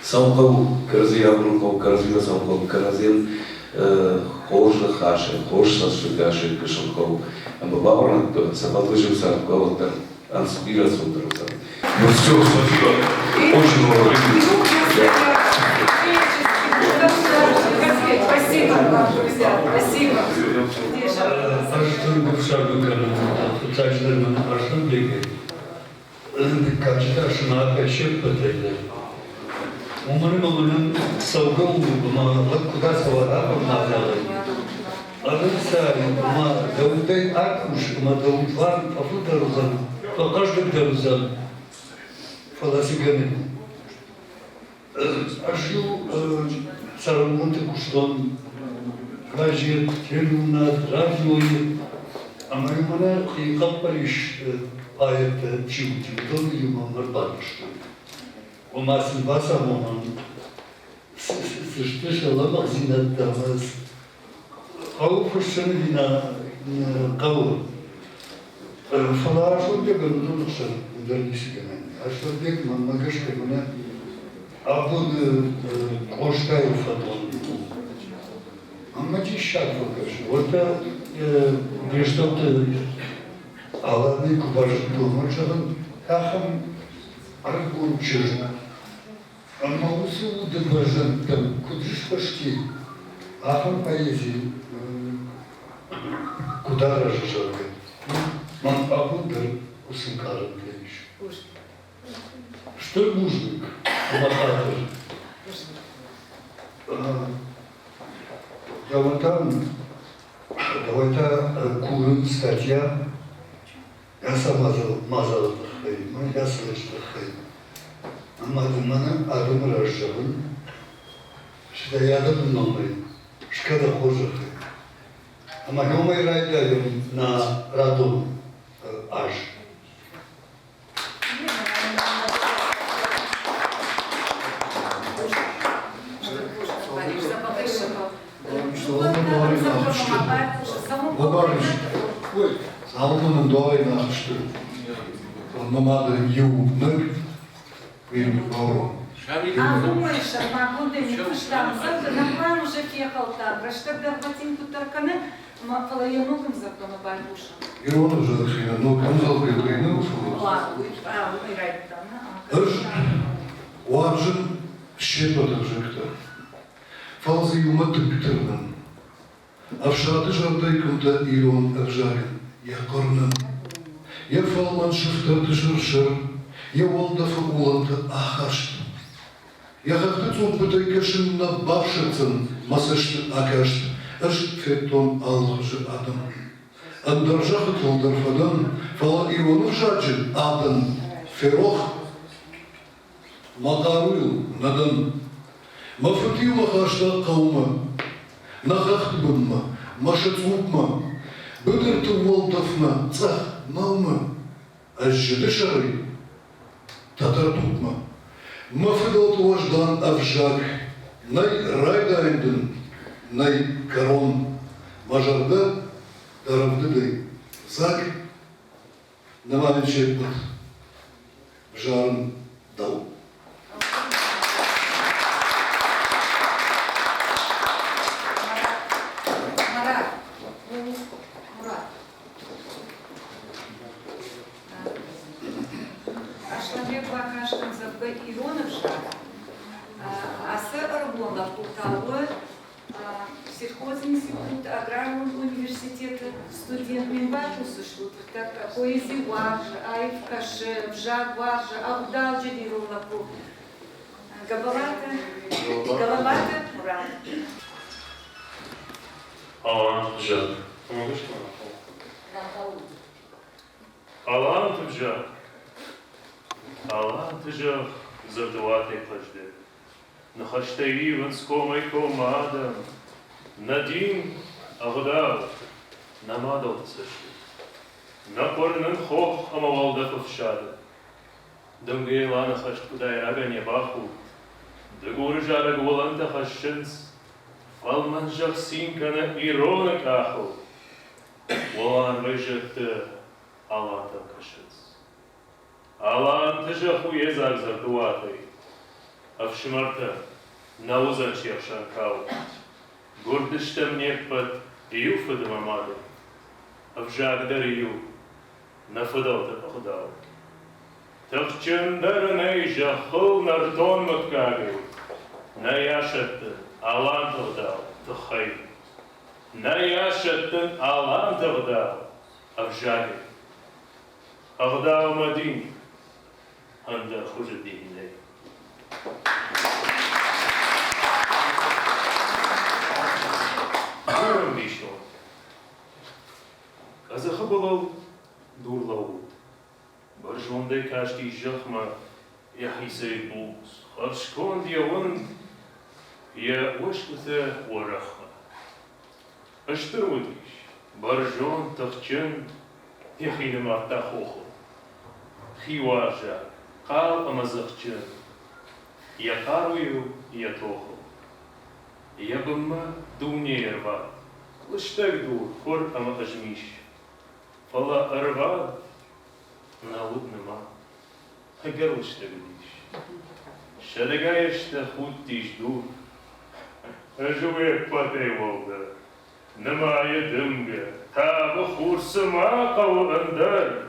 самкал карзиябрукал, карзила самкал, карзин хожа хаши, хожа шигаши кашалкал, ама бабарна то, сапатлыжим саркал, ансубира сундруса. Ну все, спасибо, очень много времени. Спасибо вам, друзья. Спасибо. Aştırgı şarkılarını saçlarımın aştım diye kaçta şuna peşip öteydi. Umarım savga olmalı kuda savara olmalı. Arısa ama Davut'un akmış ama Davut var afı daruzan. To każdy daruzan. Falası gönül. Aşı sarılmantı kuştan Vaziyet, televizyon, radyoyu, ama bana kapariş ayette çiğdi, doğru onlar bakmıştı. O masın basamamın sıçtış alamaz zinattamız. Kavu fırsını yine kavu. Falan aşağı bir durursa dergisi gelen. Aşağı bir mamagaş kemine abun koşkayı falan. Ama şart bakış. Orada bir stopta alanı kubarcık durmuşum. Ahım arıkçı. Ama usu udurmuşum. Kudüs başki. Ahım poezi. Kudarajıcak. Man abudur usun karınlayış. Что мужик? Махатор. Давайте курим статья. Я сам мазал тахайма, я слышал тахайма. Ama adımın adım Rajab'ın. İşte yadım nomay. Şkada hoşakı. Ama nomay raydayım na radom aj. Alnının doğayına açtı. Onlamadı yuvnuk bir doğru. А думаешь, могу да не пуштамса, да на план уже ехал там, когда ботинку таркане, малоянуком закону барбуша. И он уже захина, ну, камзал приклеил, Ырж, уаржын щепотық жықты. Фалзы юмы түптірдің. Авшады жардай күнді илон авжарин, я корнын. Я фалман шыфтарды жыршыр, я олдафы уланды ахашты. Я хақты цумпытай кешінна башыцын, масышты акашты, ыш феттон алғыжы адам. Андаржақы толдарфадан, фала илону жаджын адын, ферох, мағаруйл надан. Мафытил махашта қаума, нахақты бұнма, машыт ұпма, бүдірті олдафна, цах, наума, ажжыды шары, татар тұпма. Мафыдал туаждан авжак, най райдайндын, най корон, мажарда даравдыдай, зак, намайын шеппат, жарын дау. вакашкам за Ионов шаг. А с Арбонов Путавы, сельхозинститут, аграрного университета, студент Минбатуса, что так поэзия важа, айфкаше, вжаг важа, авдалджи дировнаку. Габалата, Мурат. Алан Жак. Помогешь Алан Жак. Алан Жак задуватий пожди. На хаштаї венскомой комада. Надім агодав. Намадав цешки. На порнен хох амавалда ковшада. Дымге лана хашт кудай рагане баху. Дегур жара гуланта хашшинс. Валман жахсинкана ирона каху. Волан выжатты алантам кашинс. Аланты жаху езак зардуатой. Авшимарта наузан чехшанкау. Гордыштам непад июфады мамады. Авжагдар ию. Нафадалта пахудау. Тахчандарнай жахыл нартон маткагу. Наяшаттын алантавдау тахай. Наяшаттын алантавдау авжаги. Агдау мадин. Анда хужадинлей. Гурам вишну. Казахабалал дурлау. Баржондай кашти жахма яхисей бус. Харшкон дьяван я ошкуте орахма. Аштерудиш. Баржон тахчен яхинема тахохо. Хиуажа. Кал амазахчен. Я карую, я тоху. Я бымма дуне рва. Лыштак дур, хор ама ажмиш. Фала арва науднема. Агар лыштак диш. Шадагаешта худ тиш дур. Ажуе патей волда. Намая дымга. Таба хурсама кау андар.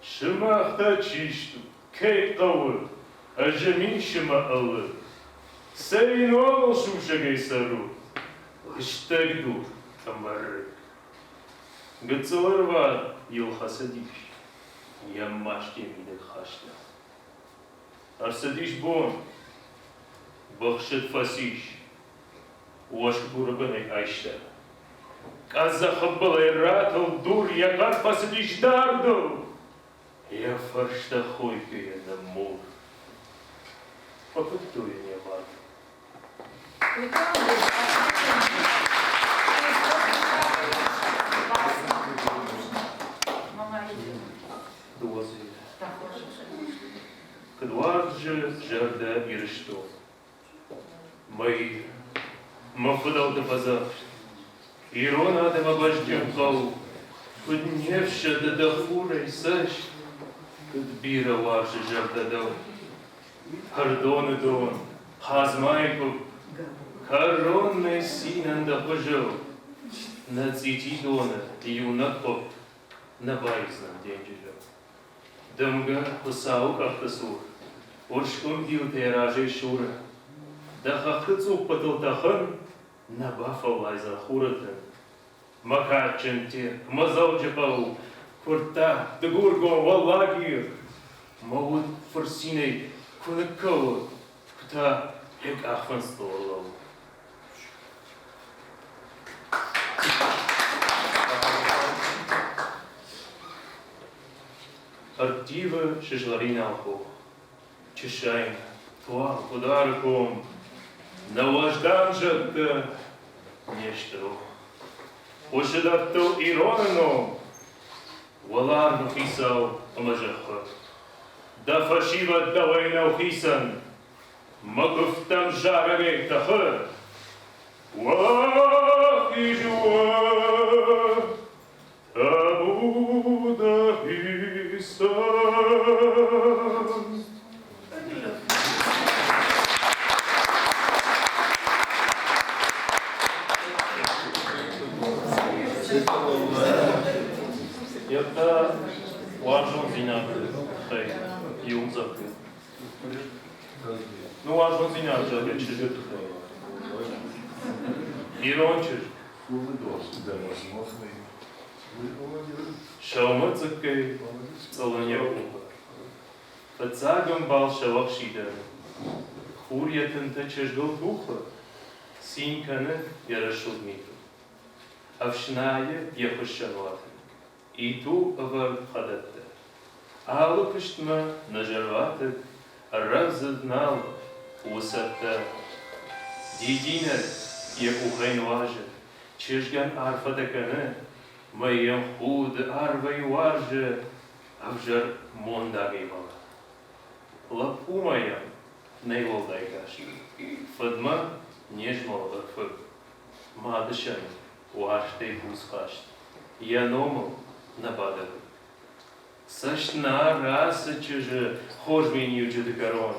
Шымахта чишту. Кей кау. Ажамин шыма аллы. Сейн ол шушагай сару. Лыштак дур. Камбары. Гацаларва елхасадиш. Яммашке мидек хашта. Арсадиш бон. Бахшет фасиш. Уашк бурабанай айшта. Казахаббалай ратал дур. Якар фасадиш дарду. Я фаршта хойкая на мур. Покуттуя не вар. Дуазы. Кадуарджи жарда иршто. Мои мафудал да пазавш. Ирона да мабаждем кау. Кудневша да дахурай сашт. Кадбира варши жарда дау. Пардон и дон. Хазмайку. Коронный синан да пожил. На цити дона юнаков. На байзнам день жил. Дымга хусау кахтасур. Оршкун дилте ражей шура. Да хахыцу патылтахан. На бафалай за хуратан. Макаченте, мазал джапау. Курта, дагурго, валагир. Могут форсиней, кунакова. Кута, хек ахван столов. Артива шижларина алхо. Чешайн, туа, ударком. Наваждан жадда нешто. Ошидатту иронно. Валар нухисау амажаха. Да фашива давайна ухисан. Магуфтам жаравек таха. Вахижуа. Абуда исан. Это важно зинаты, хай, юмзапы. Nu aș ține așa de ce de tot. Irončer. Šalmacakei Salonjaku. Pățagăm bal șalakșidă. Hurietântă ce-și gălbuhă. Sincană era șulmită. Avșnaie e hășanoată. I tu avăr hadătă. Ală păștmă năjărvată. Răzădnală. Usătă. Didină e uhăinoajă. Ce-și-gan arfă de cănă. Măi-în hud arvă-i oarjă. Avjăr mondagă-i măla. Лапумая нейлодайгаш. Фадма нежмал фыг. Мадышан уаштей бузхашт. Я номал набадав. Сашна раса чужа хожбинью чудакарон.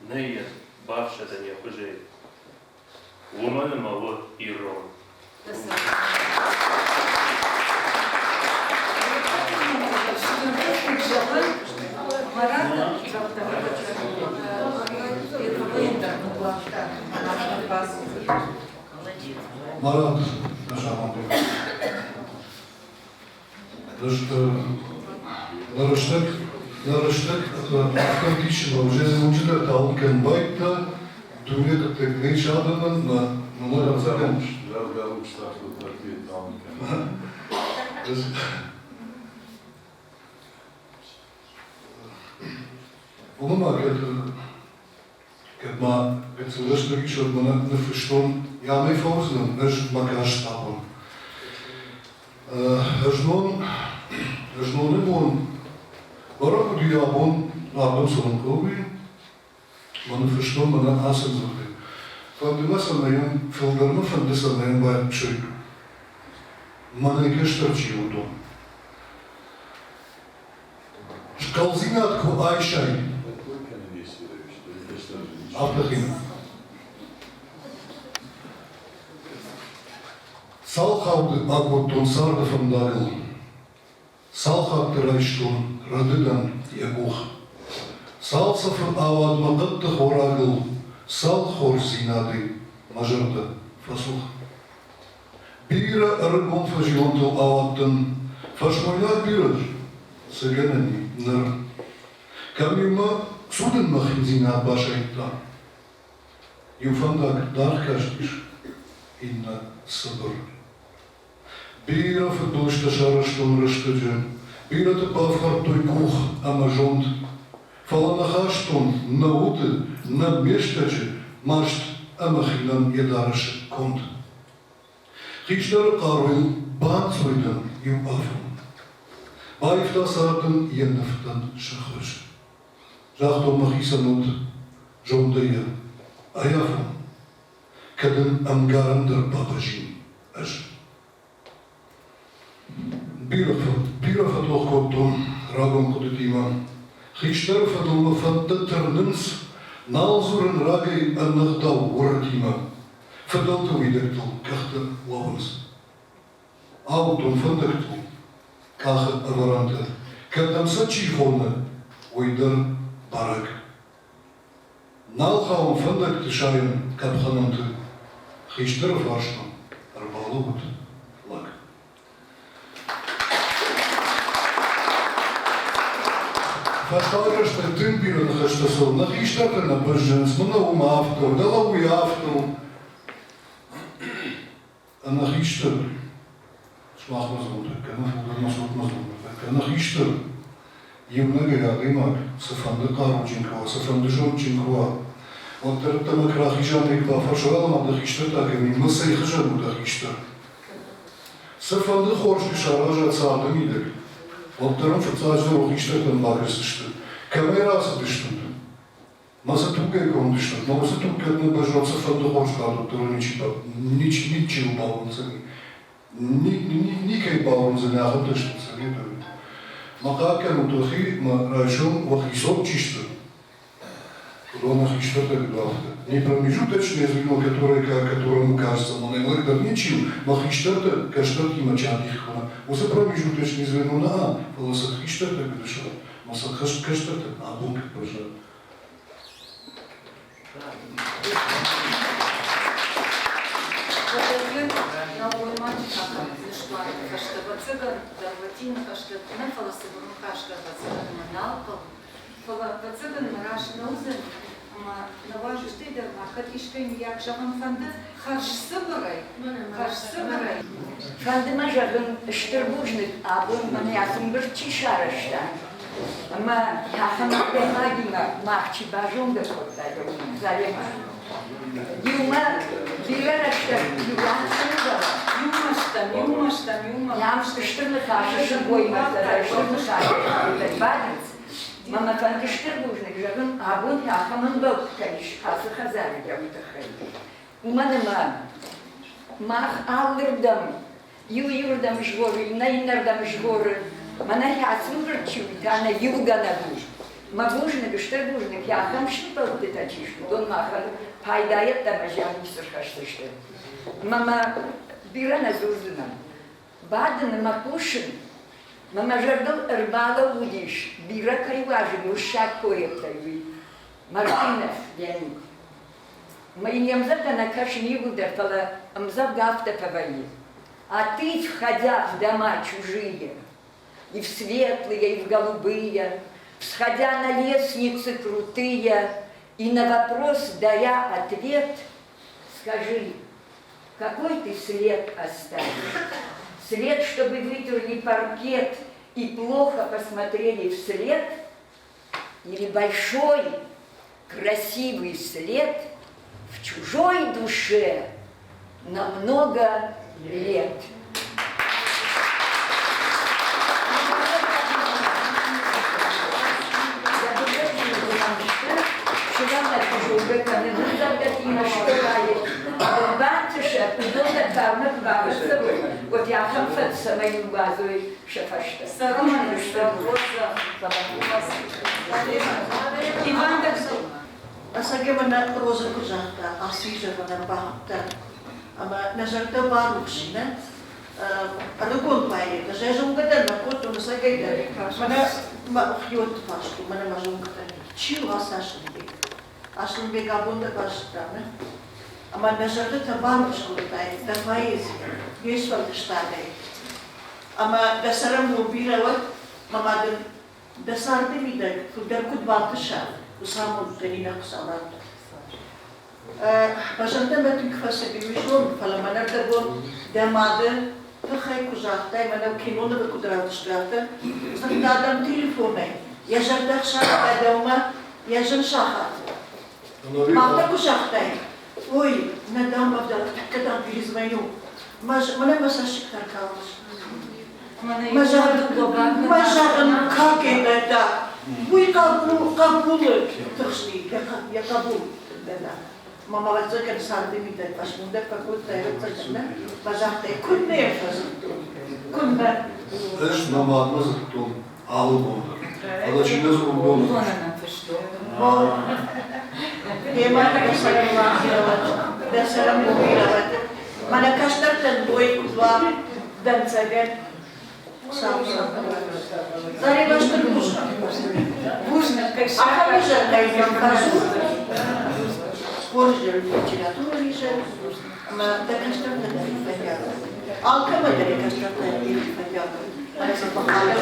Нея бавша да не хожей. Умана мало ирон. Марат, наша мама. Нарăștec автентично, уже научили талкен байта, думаю, как ты гнешь адаман на номер закон. Oma kad se nešto više od mene ne verstond, ja mij voorstellen, dus elkaar stappen. Er is nog een boon, waarom doe je boon naar ons van Kobe, maar ne verstond me naar Assen zoeken. Van de mensen die een filmen van deze mensen bij het schrik, maar ne kestertje doen. Kalzinat ko Ayşe. Afdakine. Salhavdı agotton sardı fandagıl. Salhavdı rayşton radıdan yaguh. Sal sıfır avad maqıttı horagıl. Sal hor zinadı majırdı fasuh. Bira arıgon fajiyontul avaddan. Faşmoylar birir. Segeneni nır. Kamyuma suden machin zina başaytta. Yufandak darkaştiş inna sabır. Bira fıduşta şaraştun rıştıcı. Bira tıp afhartoy kuh amajont. Falanahaştun nauты na meştacı maşt amachinan yedarışı kont. Hiçleri qarvil ban soydan yu afın. Bayfta sardın yennaftan şahış. Жахто махисанут жондая аяфам. Kadın amgarındır babacığım aş. Bir afat okuttum ragom kudutima. Hiçler fatılma fatta tırnıns nalzurun ragay anıhtav uğratima. Fadaltı uydaktul kahtı lavans. Autun fandaktul kahı avaranta. Kadamsa çiğhona uydar barak. Nalhaun fandak tışayın kaphanantı. Hiçler farştan arbalıgut lak. Фашалгаш на тим бирен хащасол, на хищата на бъженс, на умавто, да лауявто. А на хищата, шмах мазлута, кана фугар масот мазлута, кана хищата. Юмнага ягимак, сафанды каручинкова, сафанды жончинкова. Вот это мы крахижаны к фашалам, а на хищата, ками мы сайхажану да хищата. Сафанды хоршки шаража цаадам идек. Otların fıtsacılar o işlerden bakırsıştı. Kamerası düştündü. Masa tukaya konu düştündü. Masa tukaya başlatsa fanda hoş kaldı. Durun içinde. Niçin bağımlısı. Nikay bağımlısı ne ahım düştündü. Ne böyle. Makakken utohi ma rayşon вахисот чисто. Дома хищата главата. Не промежуточное звено, которому кажется, но иногда ничего, но хищата, каштат има чадих. Уса промежуточное звено на полоса хищата, гдыша, но са каштата, а бунка пожа. Вădălin n-au urmat acum școală, că vățăgăn, dar vătin, că ne folosim în cașcă vățăgăn mănalpă, vățăgăn măraș năuzân, ama năvajú șteider, că tişkăin iak șavam fandă, harș săbărăi. Фанды мажагын штырбужник, а бун мане ясым бір чишарышта. Ама яхамакте магима махчи бажунга коттайды залема. Юма бирарашта юлансында. Юмаштам. Ямшты штырны кашышын боймаса, штырны кашышын бадыц. Мама фанды штырбужник жагын, а бун яхамын бөктәйш, хасы хазары ямтахай. Уманыма Mah aldırdım, yurdam жгоры, найнардам жгоры. Мана ясым врачует, она югана буж. Мабужник, штырбужник, яхам шипал ты тачишь. Дон махан пайдает там ажам сырхаштышты. Мама бирана зурзына. Бадын макушин. Мама жардал рбала удиш. Бира кайважин, ушак коептайви. Мартинов, Янук. Мы не на кашни выдертала, мзав гафта повали. А ты, входя в дома чужие, и в светлые, и в голубые, всходя на лестницы крутые, и на вопрос дая ответ, скажи, какой ты след оставишь? След, чтобы вытерли паркет и плохо посмотрели вслед? Или большой, красивый след в чужой душе на много лет. Вот я хамфет самой базовой шефашта. Иван Даксу. Asagimana roza kuzata, asija vana bahta. Ama nazarta baruksina. Adugon paye, nazajung gadan na koto nasagayda. Mana ma ukhiyot fastu, mana mazung gadan. Chiu hasashni. Aslın bir kabunda başladı. Ama nazarta tabaruk şurtay, tafaiz, yesval dıştay. Ama dasaram mobila var, mamadın dasardı miday, kudar kudbatışa. Usamul tenina kusalat. Başında metin kafası bir mişon falan manada bu damadı tıkay kuzaktay mana kinonu da kudratıştı. Zaten telefonu. Yaşardak şahta devma yaşın şahat. Mahta kuzaktay. Oy neden bavda kadar bilizmeyu. Mana masajıklar kalmış. Majarın kakeda. Bu kabul tırşli ya kabul dena. Mama vazgeçer sardı mıydı? Başımda kabul tayırtacağım. Majarda kunne yapasın. Kunne. Eş namazımız tuttum. Ağlı oldu. Adaçınız oldu. Bu Yemen kasaramı deseram buyuravat. Mana kaçlardan boy kuzva dansagen. Zare başka buzna. Buzna, как Ахамыжа дайдем казу. Позже литература лежит. Ама да каштарда да рифадяга. Алкама да каштарда да рифадяга. Ана са пахала.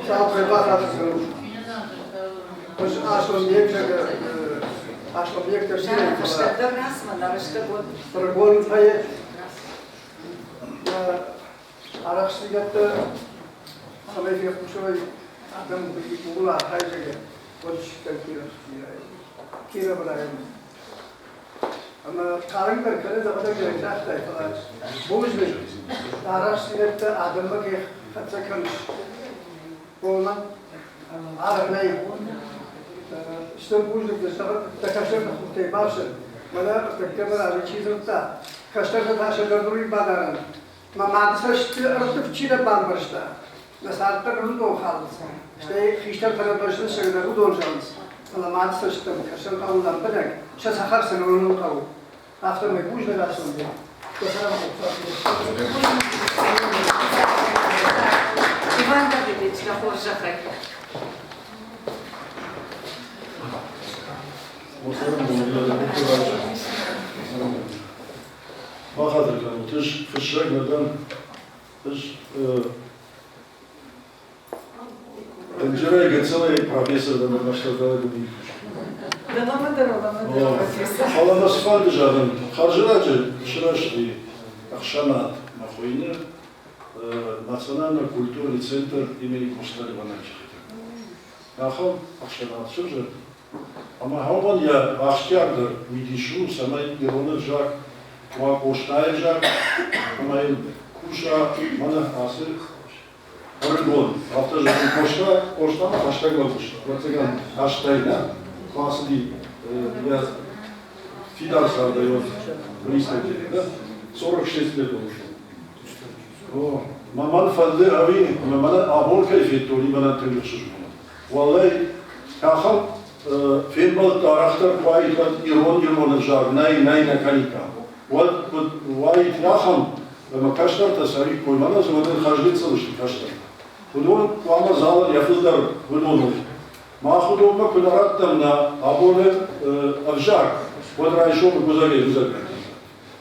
Sağ preparação. Mas acho que é Pergol saya araştırdı. Sampai dia pusoi adam begitu pula hai saja. Boleh kira berayam. Ama karang terkena zaman kita tak tahu. Bujne araştırdı adam bagi katakan. Olmaz. Ağırlayı. İşte bu yüzden takasır kutay başın. Bana tekrar arayışım da. Kaçta taşlar duruyor badaran. Mamadsa işte artık çile bambaşta. Mesela da rudo halde. İşte kişiler tarafından şeyler rudo olacağız. Mamadsa işte kaçta kavundan bırak. Şahar sen onu kavu. Автор мы пусть на нас он был. Иван Давидович, Лахор-Жахай. Бахадыр кану, ты ж фашак надан, ты ж Анджерай Гацелай профессор да на что дала губи. Да ламадырова. Халана сфалды жадын, харжыраджы шырашты Ахшанат Махуине, национально-культурный центр имени Кустали Ваначи. Ахам Ахшанат, что же? Ама хаван я Ахтягдыр Мидишу, самай Иронов Жак, Коштай Жак, самай Куша, Мана Асыр, Орегон. Автожак Кошта, Хаштаг Лабуш. Вот цыган Хаштай, да? Классный, я Фидар сардает близкие, да? 46 лет он ушел. Маман фалды ави, мамана абон кайфет, толи мана тылышыш. Валай, кахал фермал тарахтар вайт Ирон Жак, най накалика. Вот вайт яхам, макаштар тасари коймана заводен хажлица лыши каштар. Удон куама зала яфылдар выдонул. Махудома кунараттам на абоне авжак. Вот раньше мы гузали зак.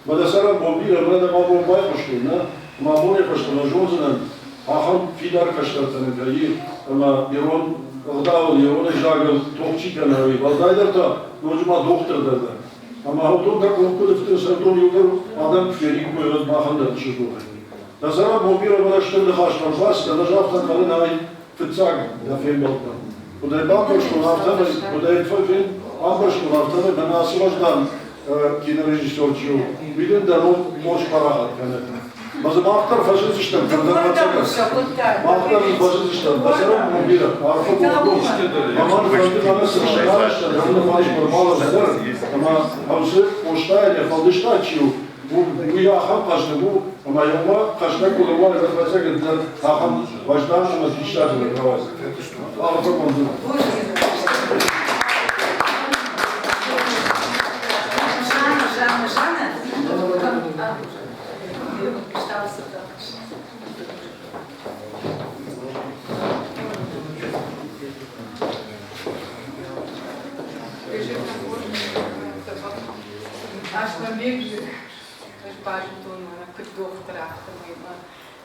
Мадасарам бомбира, мада мабон байпашту, на мабоне пашту на жонзанан, ахам фидар каштартан гаи, ама Ирон Алдавал Ирон Жагал тохчиканави. Алдайдарта ножма доктор дада. Ама удон как он куда в тесартон югар адам ферик койрат маханда тшудуга. Дасарам бомбира мада штырды хашмар фас, да нажафтан мада навай фицаг да фембалтан. Куда бамбаршту нафтаны, куда фофен бамбаршту нафтаны, мана асураждан кинорежиссерчу. Виден даром мош парахат канетна. Маза махтар фашизиштан, махтар фашизиштан, басарам бомбира, арфа бомбу. Маман фашизиштан, сршараштан, рано фаш мормала здар, ама авсы поштайня фалдыштачу. Bu yaxam qaşdı bu, ama yolma qaşda kulüva yaratacak edilen axam başdan ama dişlerle kavaz. Ağırda kondu. Жана. Pardon, cât doctora,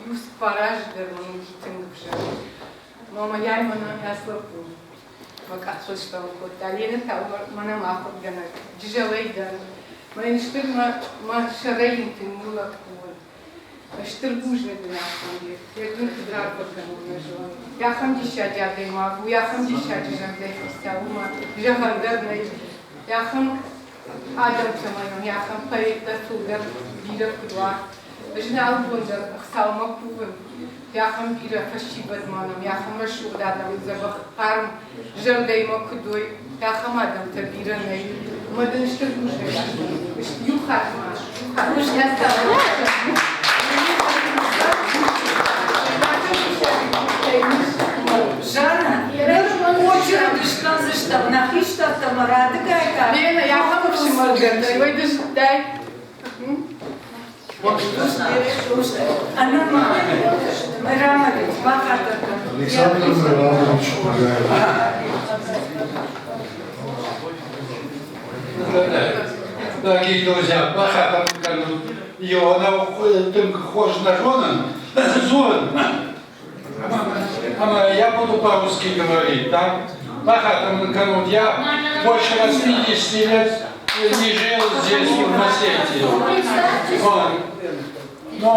eu paraj de la un timp și mama iar mă n-a slăput. Mă ca să stau cu taliene ta mă n-am aflat de na. Dijelei de mă înștir mă șărei în timpul la cu. Ștârbușne din asta. E din drag pe când mă joc. Я хам десятя de магу, я хам десятя de фестя ума. Я хам дерней. Я хам Adam Samayam, я хам поэта судер. Бира кудва. Бежна албонда хсалма кувым. Я хам бира фашибад манам. Я хам ашудадам забах парм. Жардайма кудой. Я хам адам та бира ней. Мадан штыргушай. Юхат маш. Юхат. Я стала. Жана, очередь что за что? Нахишта тамарады какая? Лена, я хам шимаргата. Ой, даже дай. Она Мирамович, Бахатовка. Александр Мирамович Пагаев. Дорогие друзья, Бахатов, его она тем хож на жон, я буду по-русски говорить, да? Бахатов, я больше 80 лет не жил здесь, в Осетии. Но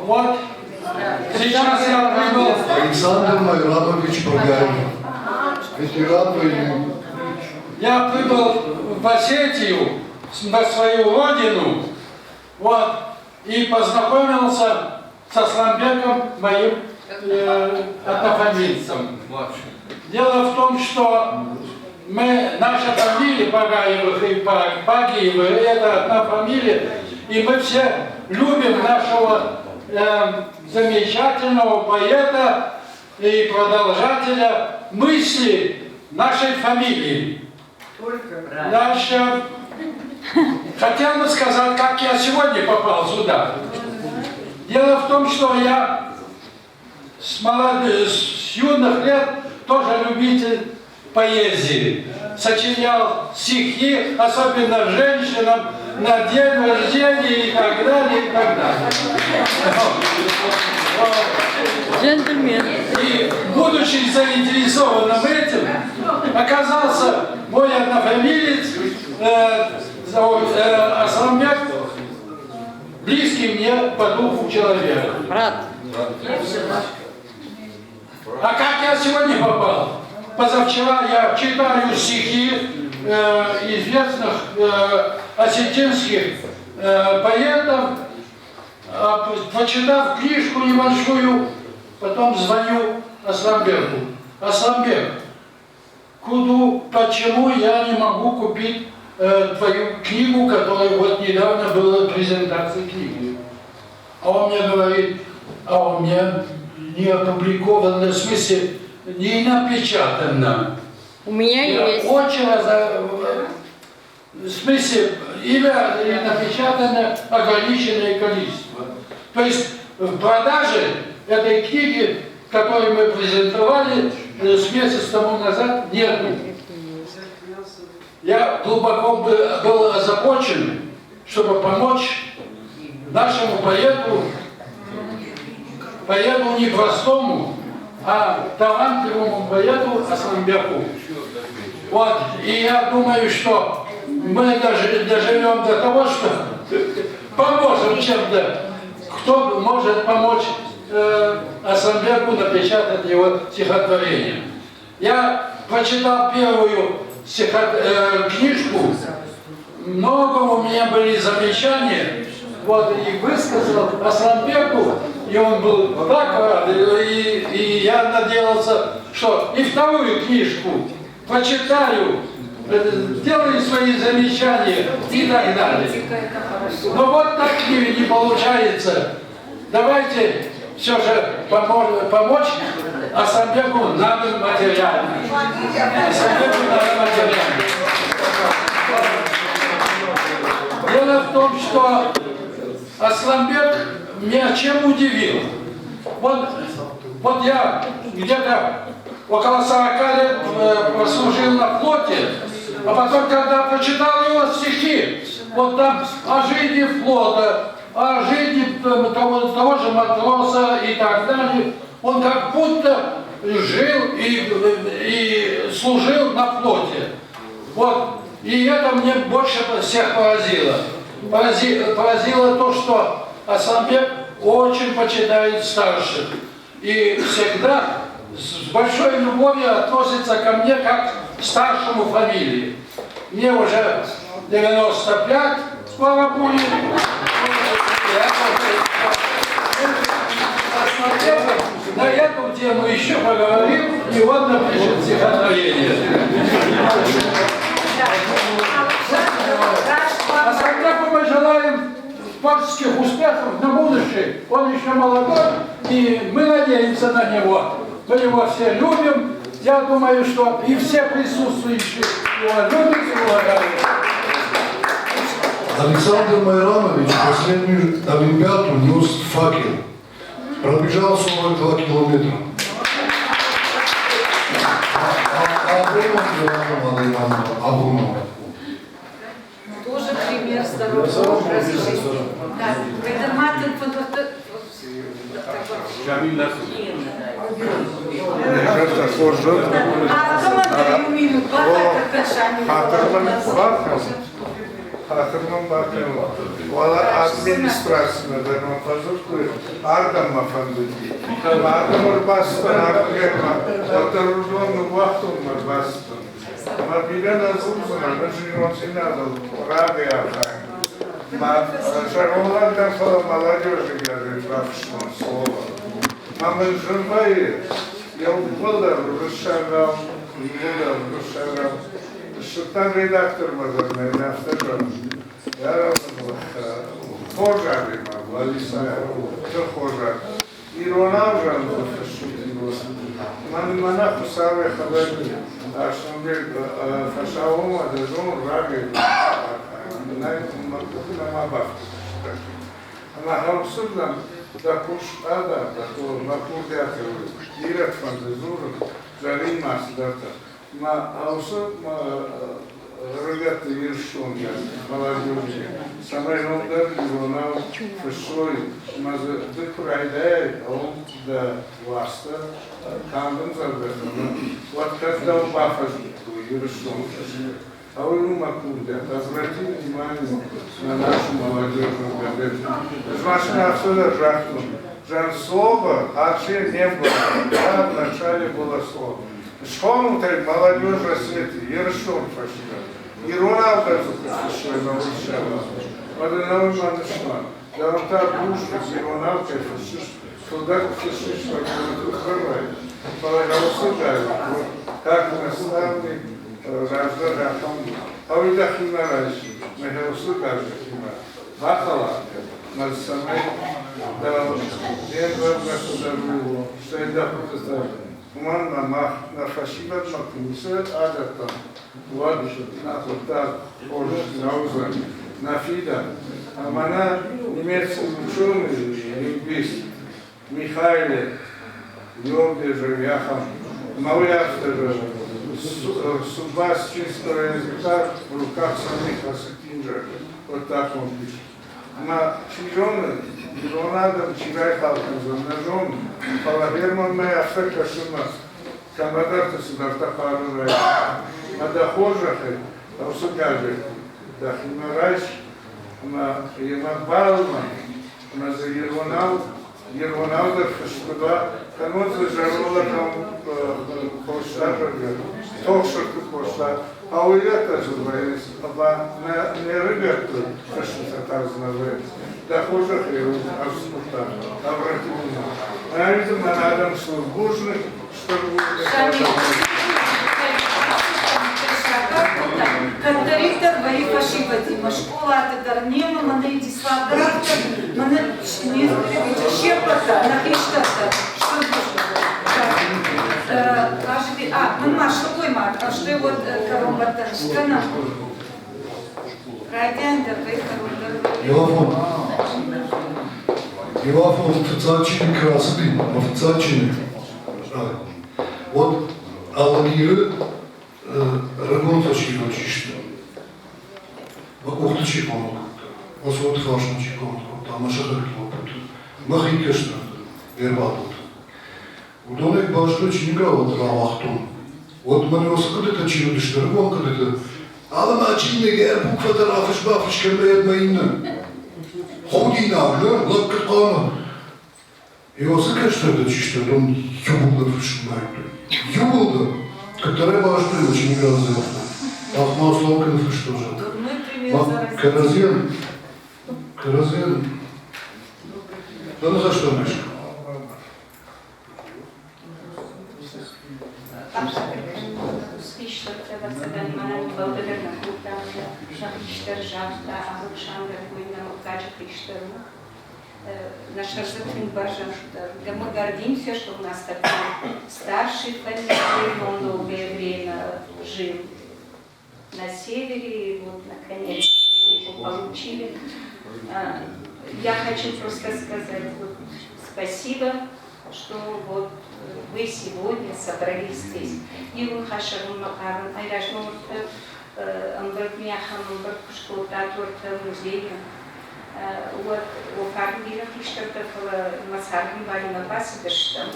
вот сейчас я прибыл. Александр Майрамович Пагаев. Ветеран войны. Я прибыл в Осетию, на свою родину, вот, и познакомился со Сламбеком, моим однофамильцем. Дело в том, что наша фамилия Багаевых и Багиевы, это одна фамилия, и мы все любим нашего замечательного поэта и продолжателя мысли нашей фамилии. Наша хотел бы сказать, как я сегодня попал сюда. Дело в том, что я с юных лет тоже любитель поэзии. Сочинял стихи, особенно женщинам, на день рождения и так далее, и так далее. Джентльмен. И, будучи заинтересованным этим, оказался мой однофамилец Асламбек, близкий мне по духу человек. Брат. А как я сегодня попал? Позавчера я читаю стихи известных осетинских поэтов, почитав книжку небольшую, потом звоню Асламбеку. Асламбек, почему я не могу купить твою книгу, которая вот недавно была презентация книги? А он мне говорит, а у меня не опубликовано, в смысле, не напечатано. У меня есть. Очень в смысле, имя напечатано ограниченное количество. То есть в продаже этой книги, которую мы презентовали с месяц тому назад, нет. Я глубоко был озабочен, чтобы помочь нашему поэту не простому, а талантливому поэту Асламбеку. Вот, и я думаю, что мы доживем до того, что поможем чем-то. Кто может помочь Асламбеку напечатать его стихотворение? Я прочитал первую книжку, много у меня были замечания, вот, и высказал Асламбеку, и он был так рад, и я надеялся, что и вторую книжку прочитаю, делаю свои замечания и так далее. Но вот так не получается. Давайте все же помочь Асламбеку надо материально. Асламбеку надо материально. Дело в том, что Асламбек меня чем удивил. Вот я где-то около 40 лет прослужил на флоте, а потом, когда прочитал его стихи, вот там о жизни флота, о жизни того же матроса и так далее, он как будто жил и служил на флоте. Вот. И это мне больше всех поразило. Поразило то, что Асламбек очень почитает старших. И всегда с большой любовью относится ко мне как к старшему фамилии. Мне уже 95, слава Богу. На эту тему еще поговорим, и он напишет стихотворение. А Асламбеку мы желаем творческих успехов на будущее. Он еще молодой, и мы надеемся на него. Мы его все любим. Я думаю, что и все присутствующие его любят и уважают. Александр Майранович последнюю Олимпиаду нес факел. Пробежал 42 километра. Тоже пример здорового образа жизни. Да, это Мартин Hatırlam bakıyorum. Valla administrasyona dönüyorum. Fazla Ardam efendisi. Ardam bastın, Ardam oturduğum vaktim bastın. Ama bilen azımsın, ben şimdi radyo yapayım. Шарлатан falan молодежи говорит, профессиональное слово. Мама живая, я года расшагал, что там редактор модерный, автор. Я работал хожари, Лариса, кто хожар. И Ронал же шутил. Мана хусаве хабар, а что мне фашаома, дежон раги. Она хаусудлам да кушада, да то напурдяты, директ фантазуру, жарин масдата. Ма хаусу рогаты вершон я, молодежи. Самый ромдар ливонал фешой, маз декурайдай, он да васта, камбан забрано. Вот когда он бафаж вершон. А вы макурдят, обратите внимание на нашу молодежную газету. Жмашна отсюда жахну. Жан слова вообще не было. Да, вначале было слово. Шхону так молодежь рассвети, ершон фашка. И Роналда фашка научала. Вот и научила нашла. Да он так душно, и Роналда фашка. Туда фашка, что открывает. Полагался дальше. Как наставник. Разда рахам, авида химарайши, мехевсу каждый Бахала, на самой, да, деньгам государству, что это просто, уман на фашиват макнусет, адатам, вот, на хутар, ожи, науза, на фида, а мана немецкий ученый, лингвист, Михайле, Йордежев, Яхам, Мауявстер, судьба с чистого языка в руках самих Асатинджа. Вот так он пишет. На чижоны, Ронадом чирай халкам ножом, палагерман мэ афека шума, камадарта сударта парурай. На дохожахе, а в сугаже, да химарайш, на емабалма, на за Ервонал, фашкуда, каноца жарола там пошла, тошерку пошла, а у это же говорит, не рыберту, фашиста так называется, да хожах и авспута, обратимся. А видим, надо службужных, чтобы Когда Рихтер бої фашивати, школа Тадарнема, мене Ідіслав Драфтер, мене Нестеровича Щепата, Нахиштата, что это? Маш, какой мат? А что вот Каромбатан? Что нам? Радиандер, вы Каромбатан. Илафон официальный красный, официальный. Вот Алгиры Рагонтачи учишься. Ухтачи комнату. Вот фашничи комнату. Там ашахарки опыт. Махикешна. Вербатут. Удонек башточи не гават равахтун. Вот мы его сколько-то чили штыргон, когда-то. Але мачине гербук фотографиш бафиш кембеет майны. Ходи навле, лапка кана. Его сколько-то чишься, он юбулда фишмайт. Юбулда. Который важный, очень разный. Ахмад Сломкин, что же? Каразин. Да ну за что, Мишка? Успішно треба себе мене благодарна бути, що Хриштержав та Александр Буйному каже Хриштергу. Наш Разыхин Бажан, да мы гордимся, что у нас такой старший фамилий, он долгое время жил на севере, и вот наконец его получили. Я хочу просто сказать вот, спасибо, что вот вы сегодня собрались здесь. И вы хашарун макарун, айрашну амбрат мяхам, амбрат кушкот, аторт музея. Вот у Кармира Хриштата Масаргин Барина Басидерштам,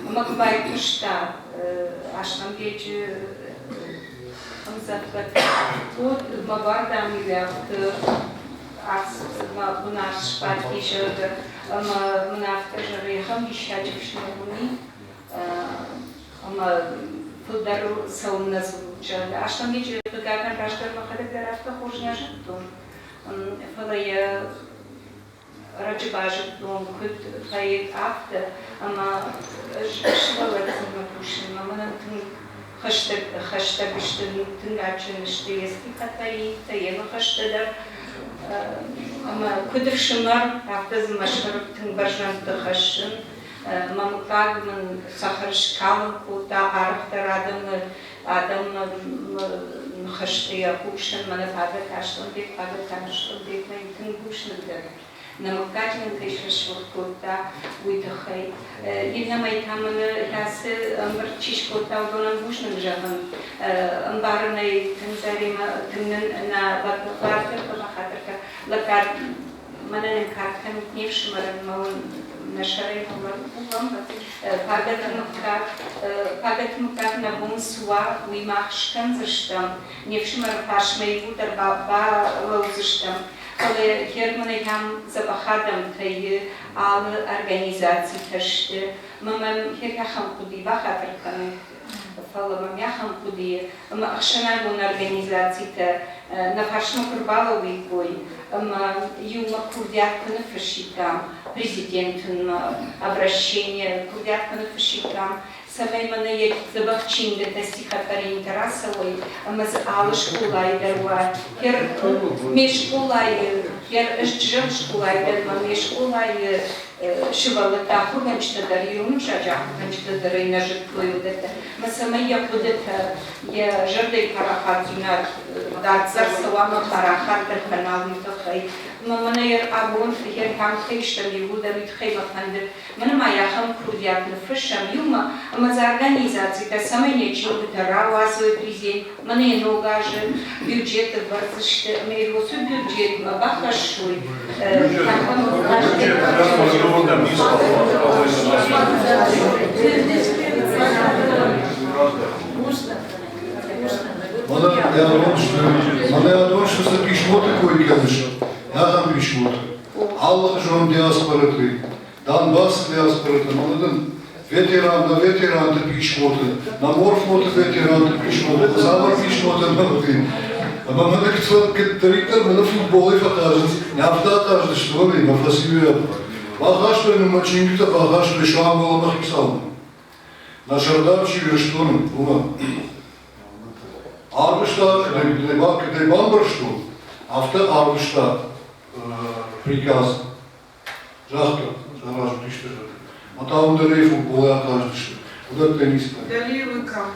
Макбай Кушта, Аштам Гечи, он заплатил. Вот Мабарда Амиля, наш Паткишер, Мнафтажары, Хамишачевшнуни, Пудару Сауназуча, Аштам Гечи, Гаган Раштар Махадагарафта Хожняжитун. Фалая Раджбажит дом, хоть фаит авто, ама швалатся на пушим, ама хаштаг что тынгачен что есть хатаи, таема хаштадар, ама кудршимар авто замашхар тынгбажан тахашин, мама кагман сахар шкалку та архта радам خشتي أخوشن من فاضل كاشتون ديك ما يمكن بوش نقدر نمكاتن كيش كوتا ويتخي إنما يتعمل هاس أمبر تشيش كوتا ودون بوش نجهم أمبارنا تنزاري ما تنن نا بطلقاتر بخاطرك لكار من نكات كان نيفش مرن مون نشرين هم пагат мукат на бум суа уимахшкан зыштам нефшмар пашмей будер баба лозыштам але германы там забахадам тайы ал организации ташты мамам херяхам куди бахатыркан фала мамяхам куди ма ахшана бун организации та на фашну курбаловый бой ма юма курдят кнфшитам президентын обращение курдят кнфшитам самой мане забахчин де стихотворение Тарасовой маз алыш кулай дарва хер меш кулай хер жжем шкулай дерма меш кулай шивала та хурмачта дариум шажа хурмачта дарина житлою дете ма самой я будета я жардей парахатина дацар салама парахат канал митохай маманер абун хер хам хиштам юда митхей маханде мана маяхам курдят нфшам юма за организации, та самая нечего, это равазовый президент, мне ногаже бюджеты варцышты, мне его су бюджет, бахашуй. Мана я думаю, что за пишмоты кой конечно. Я там пишмоты. Аллах жон диаспоры, Донбасс диаспоры, ветеран ты пишмоты, на морфмоты ветеран ты пишмоты, завар пишмоты нахуй. Ama bana kitler bana futbolu fatarız. Ne yaptı atarız işte böyle mafasiyo yaptı. Bağış benim maçın gitti, bağış ve şu an olmak istedim. Naşardar çiğiriştim buna. Armışta, ne bambarıştım. Hafta armışta prikaz. Жахто, заражу тиште. А там дали футбол аtarız işte. Bu da teniste. Дали выкам.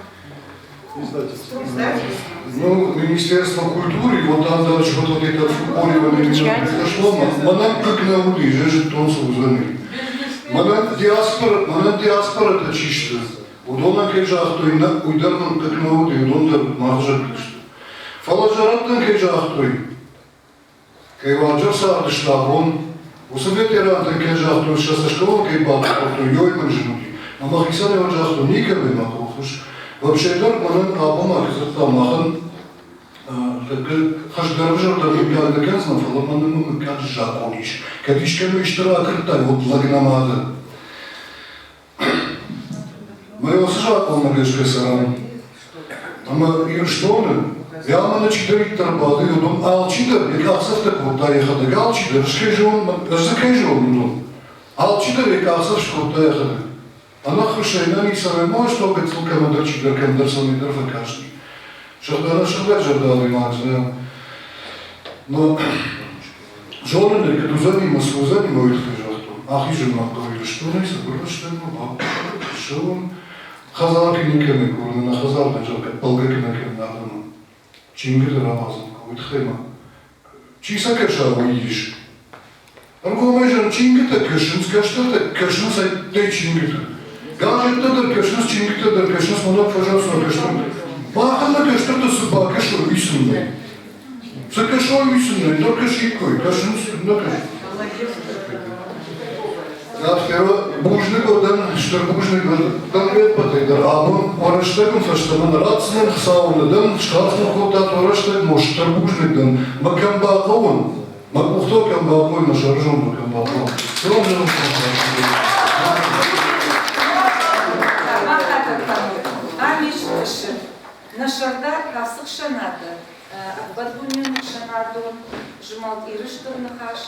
Ну, Министерство культуры, вот там дальше вот это футболивание произошло, манам как на ули, же тонсу звонили. Манам диаспора это чисто. Удобно кежах, то и на уйдерном как на ули, удобно махжак лишь. Фалажараттан кежах той. Кайваджар сардыштабон. Усовет иранта кежах той сейчас школом кайбат, то йойман жнути. А махисане ваджах то никогда не махуш. Вообще, да, манан абама кызыктан махын хашгарбжар да бигада кенсна фаламанын мукад жакониш. Кадишкену иштара акыртай вот лагнамады. Мы его сжакон на гешкесарам. Ама и что он? Я мана читарит тарбады, он алчидер, и касов так вот таехады, алчидер, шкежон, закежон, алчидер и касов что таехады. Она хушейна не самая может, что как только мы дочь для кондерсона и дерфакашни. Что она шагает же дала иматься. Но жены, когда занимают хижахту, ах и жена говорит, что не забыла, что не было. Что он хазарки не кены, на хазар даже как полгаки на кены надо. Чингир рамазан, какой-то хема. Чиса кеша увидишь. Аргумайжан чингита кешин, скажешь, что это кешин сайт чингита. Гаджеттедер кешнес, чингиттедер кешнес, монак пожалуйста кешнес. Бахана кешнес суба кешо висунный. Все кешо висунный, но кешикой, кешнес, но кеш. Я второй бужный годан, что бужный годан вет потайдер, а он ороштегом, что он рацнен саунадан, шкафнул куда-то ороштег, может, что бужный дан, макамбакон, макухто камбакой на шаржон макамбакон. Все он же Нашардар касык шанады, Акбадбунин шанаду, Жумал Ирыштыр нахаш,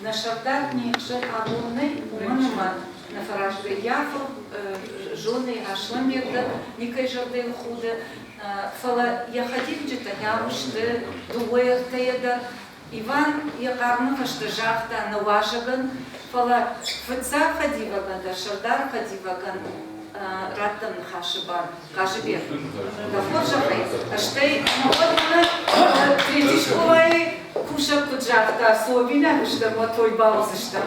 Нашардар нехшер агунный, Манаман, Нафаражды Яфов, жены Ашламегда, Никай Жарды Худа, Фала Яхадин Джитанявышты, Дуэхтаеда, Иван Ягарнахашты Жахта, Наважаган, Фала Фыца Хадиваган, Шардар Хадиваган, Рат жахтам нахашибан, кажебек. Да форжахай, а штей, вот третишковай кушак куджахта, особенно, что вот твой баузышта.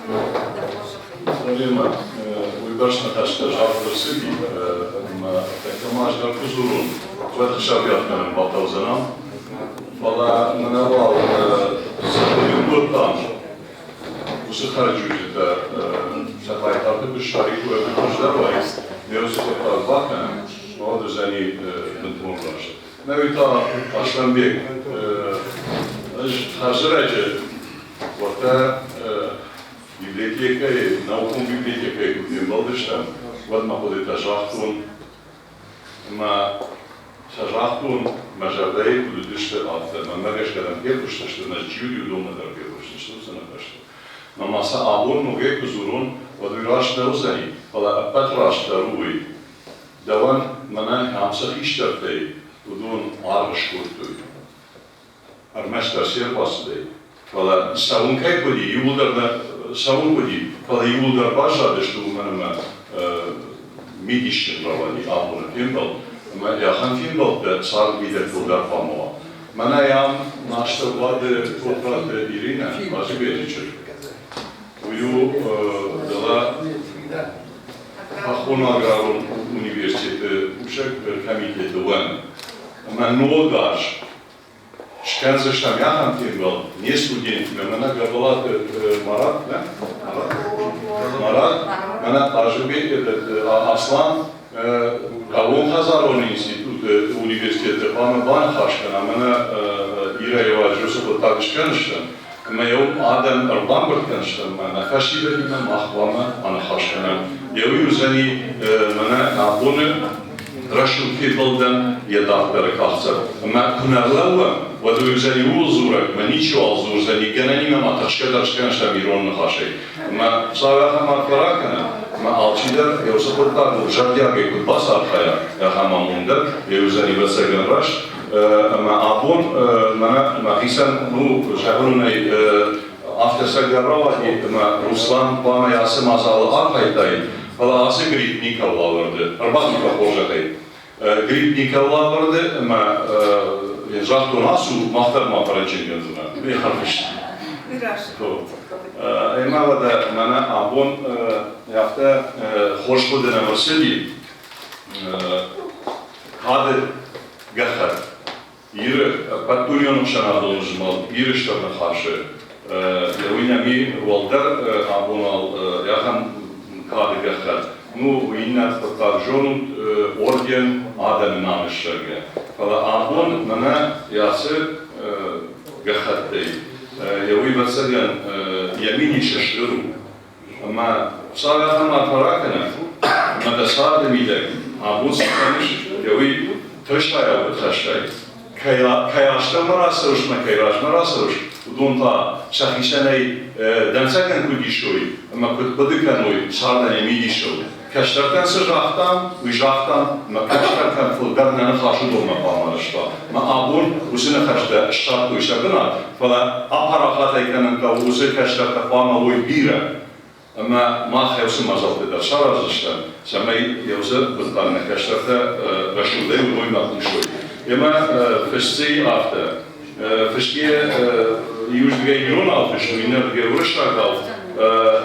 Да форжахай. Проблема, уйбашна ташта жахтар сиби, такамаждар кузурун, в это шабьятным балтаузанам, вала нанавал садовин там. Usıxarcı da sataytardı bir şariku öbürküzler var. Neositepar bakın, o düzeni nıtmurlar. Nevita Aslanbek, hazıracı, orta biblioteka, naukun biblioteka kutuyorum baldıştan, vadma kodeta žahtun, ma žahtun, ma žavdai kududıştı altı, ma megaşkadan pekuştı, što nas dživdiju domnadar pekuştı, što se nataštı. Masa abun muge kuzurun vadiraş devzani, valla petraş darui. Devan mana hamsa iştertey, udun arış kurtuy. Armestar serpasday. Valla savun kay kodi, yuldarda savun kodi, valla yuldar başladı şu mana midişin ravani abun fimbal. Ma yahan fimbal da sar bider kuldar famova. Mana yam naşta vadı toprakta irina, bazı bir Uyu dala Ахона аграрун университеты ушак комитеты вен. Ама ногаш шканза штам яхан тимбал не студентами, мана габалат Марат, да? Марат, мана ажиби Аслан Кавон Хазарон институт университеты ама бан хашкана, мана Ираева Жусупа Тагышканыштан. Meu Adam Arbambert kanıştım, mana kaşiberime mahvama ana haşkana. Yavi üzeni mana abunu raşul fibaldan yadakları kalsar. Ma kunarlawa, vadu üzeni uzurak, ma niço alzur üzeni genelime ma taşkadar çıkanışta mironlu haşey. Ma savaha marfarakana, ma alçiler yavsapırtar bu jardiyage kutbas arkaya yahamamundar, yavi üzeni besagan raş. Ma abun ma hisan nu jahunay aftesagarava ma Ruslan bana Yasim Azalı arkaytay. Valla ası Grip Nikolay vardı. Arbatnika hoşatay. Grip Nikolay vardı ma jahtu nasu mahtarma paracingenzuna. Bir harfiş. Ema vada mana abun yaptı hoş budena vasili. Hadi gahar. Yürü, paturiyon şanadolun jmal, yürü ştabına karşı. Yavina mi valdar abunal yahan kadı gahar. Nu yine tatarjonut orden adamın anışlarga. Fala abun mana yası gahar değil. Yavi mesela yamini şaşırım. Ama sağlayan marfarakana, mada sağda milek. Abun sıkmış, yavi taşlaya bu taşlay. Kayaşta marasırış, kayaş marasırış. Udunta şahişeney densakan kudişoy, ama kutbadıkan oy sardan emidişoy. Kaşlardan sıcaktan, uyacaktan, ama kaşlardan fulgarnanı haşı dolma pamarışta. Ama abun usine kaşta şart uyuşakına, falan aparakat ekranın kavuzu kaşlarda pama oy bira. Ama ma xevsi mazaltı da şarazıştan, samay yavza bıtlarına kaşlarda raşuday uymakmışoy. Ima festi afta, festiye юждегайон алтышу, энергия вышагал,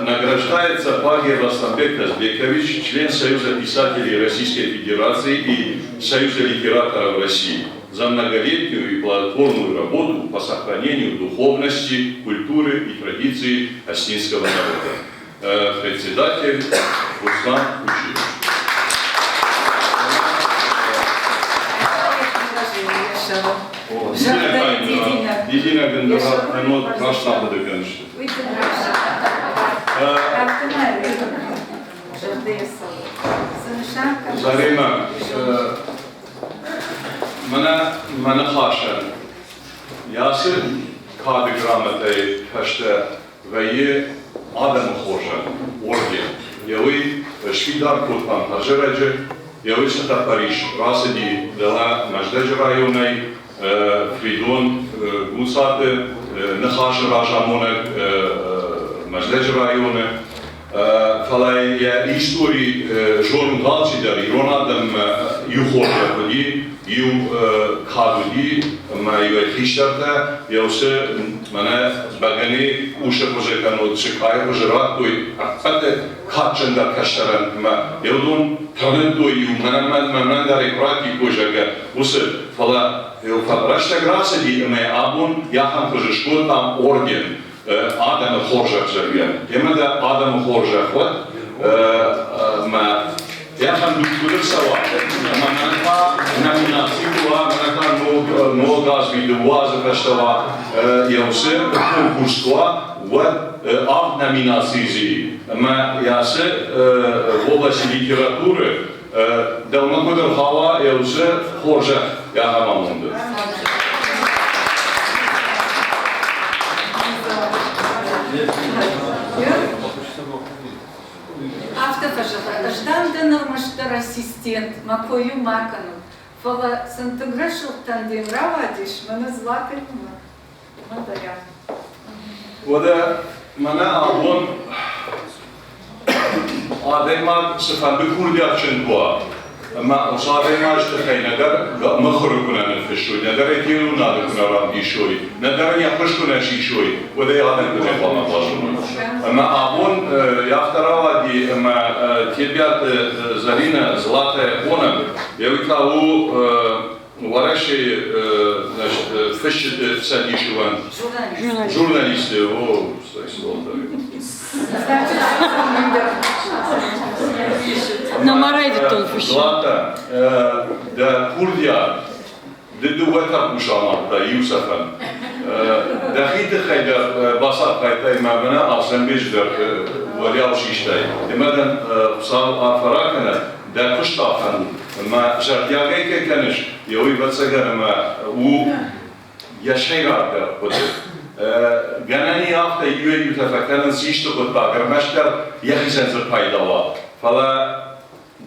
награждается Пагиев Асланбек Казбекович, член Союза писателей Российской Федерации и Союза литераторов России, за многолетнюю и плодотворную работу по сохранению духовности, культуры и традиций осетинского народа. Председатель Руслан Кучеров. Didina gândura, nu așa de gândște. Uite, Zarema, mana haşan, yası kadı gramatay kaşta ve ye adamı hoşan, orge. Yavi şvidar kutman hajıracı, yavi sata Paris, rasidi de la Majdej rayonay, Fridon, Gusate, Năhaș Rajamonek, Majdej rayonu, Фалай я истории жорун талчидар, иронадам юхорда ходи, ю кадуди, ма ю хиштарта, я усе мана багани уше пожекано, чекай пожерат той, акпате качендар каштаран, ма яудун танен той ю мана дари прати пожека, усе фала eu фабрашта граса ди ме абун яхан пожешко там орден. Адамы хоржақ жүрген. Емеді адамы хоржақ вот, яхан дүткілік сава. Манақа номинацияға, манақа ногаз видеоазы каштава, яусы конкурсқа, вот, ав номинации. Ясы в области литературы, далмакодыр хава, яусы хоржақ яхамамунды. Автофажа, ждам денормаштар ассистент, макою макану. Фала сантаграшил тандем равадиш, мана златый мадая. Вода мана абон адема сфан бекурдя ченбуа. ما مصاري ما اشتكي ندر مخرج كنا نفشوي ندر يتيرو نادر كنا رامدي شوي ندر يخش كنا شيء شوي وده يادن كنا فما باشون أما أبون يفتروا دي أما تيبيات زلينا زلاته كونن يويكلاو ورشي فش ساديشوان журналисты о Zlata, da Kurdya, da duvata kuşamatta Yusuf'un. Da hidi hayda basat hayda imamına aslan becder valiyav şiştay. Demadan sal afarakana da kuştafan. Ma jardiyagay kaniş. Yoy vatsagar ma u yaşayarda bu. Ganani hafta yüye tefekkerin şişti kut bakır meşter yahizenzir paydawa. Fala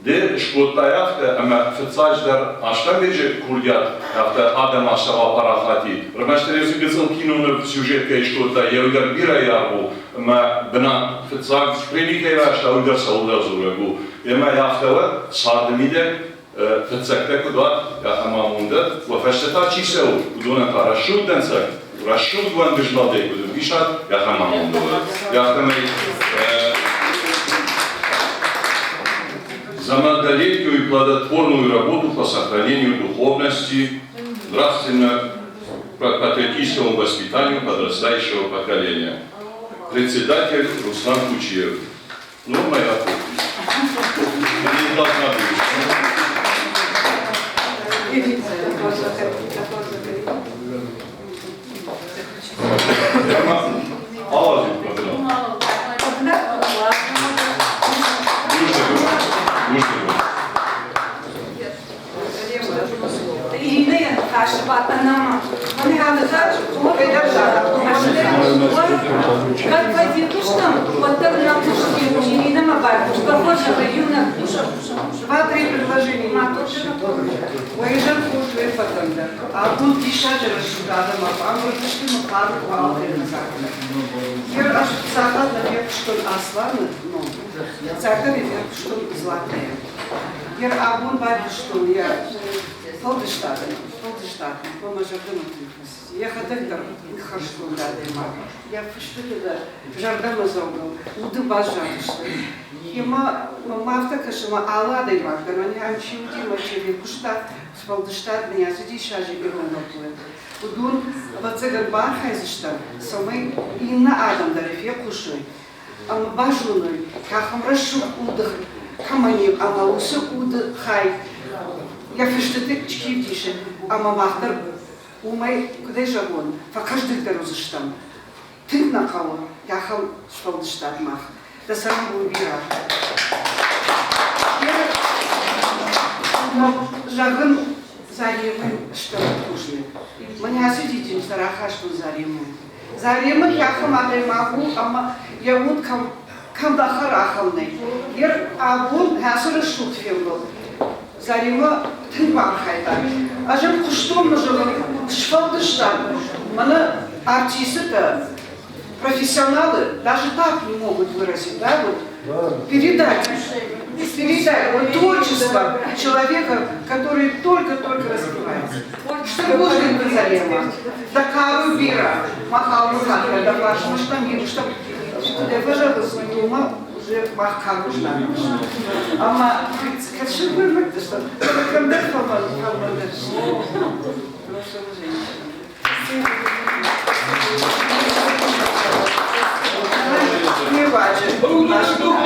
de şkotlayafta ama fıtsaçlar aşağı bece kuryat hafta adam aşağı parafati. Rımaşterezi gizil kinonu süjetka şkotla yevgar bir ayarbu ama bina fıtsaç premikayla aşağı uygar savulda zorlagu. Ama hafta var sademide fıtsakta kudat yahamamunda ve feşteta çisev kuduna karaşut densak. Raşut guan bejbalde kudun işat yahamamunda. Yahamayı за многолетнюю и плодотворную работу по сохранению духовности, нравственно-патриотическому воспитанию подрастающего поколения. Председатель Руслан Кучиев. Ну, моя подпись. Она не должна быть. Алазин, İğneye karşı batmanama. Hani halıda çok ederler. Как пойдешь там, вот так на пушке, не на мобайле, похоже на юна. Два-три предложения. Уезжал кушай потом, да. А тут дишаджа расширяла, а мы пришли на пару квартиры. Я аж сахар наверх, что асланы, ну, сахар наверх, что златые. Я абун бади, что я полдыштатом, помажаком. Я ходил хорошо, да, я что туда, жардама заугал, уды бажарышты. Ема мафта шама алады вактар, они амчиуди мачеви кушта, полдыштат меня сиди шажи героноплы. Удун вацеган бархайзыштан, самый инна адам дарифе кушай. Ама бажуной, кахам рашу удых, каманив, ама усы уды хай. Я фештеты чкив дише, ама махтар умай кудай жагон, фа каждый дорозыштан. Ты на кого, яхам полдыштат мах. Да сам убира. Жагын заремы, что нужны. Мне осудите, стараха, что заремы. Заремы яхам адаймагу, ама яуд камдахарахамны. Ер абун хасыры шутфилгл. Заремы тынбархайда. Ажым куштом нажывы шфалдыштан. Мана артисты-то, профессионалы даже так не могут выразить, да, вот передать вот творчество человека, который только-только раскрывается. Что будет Зарема? Такая бира, махал руками, да вашему штамбиру, что я пожалуйста, дома уже махал руками. Ама, хочу вырвать, что когда не важно, наш дух.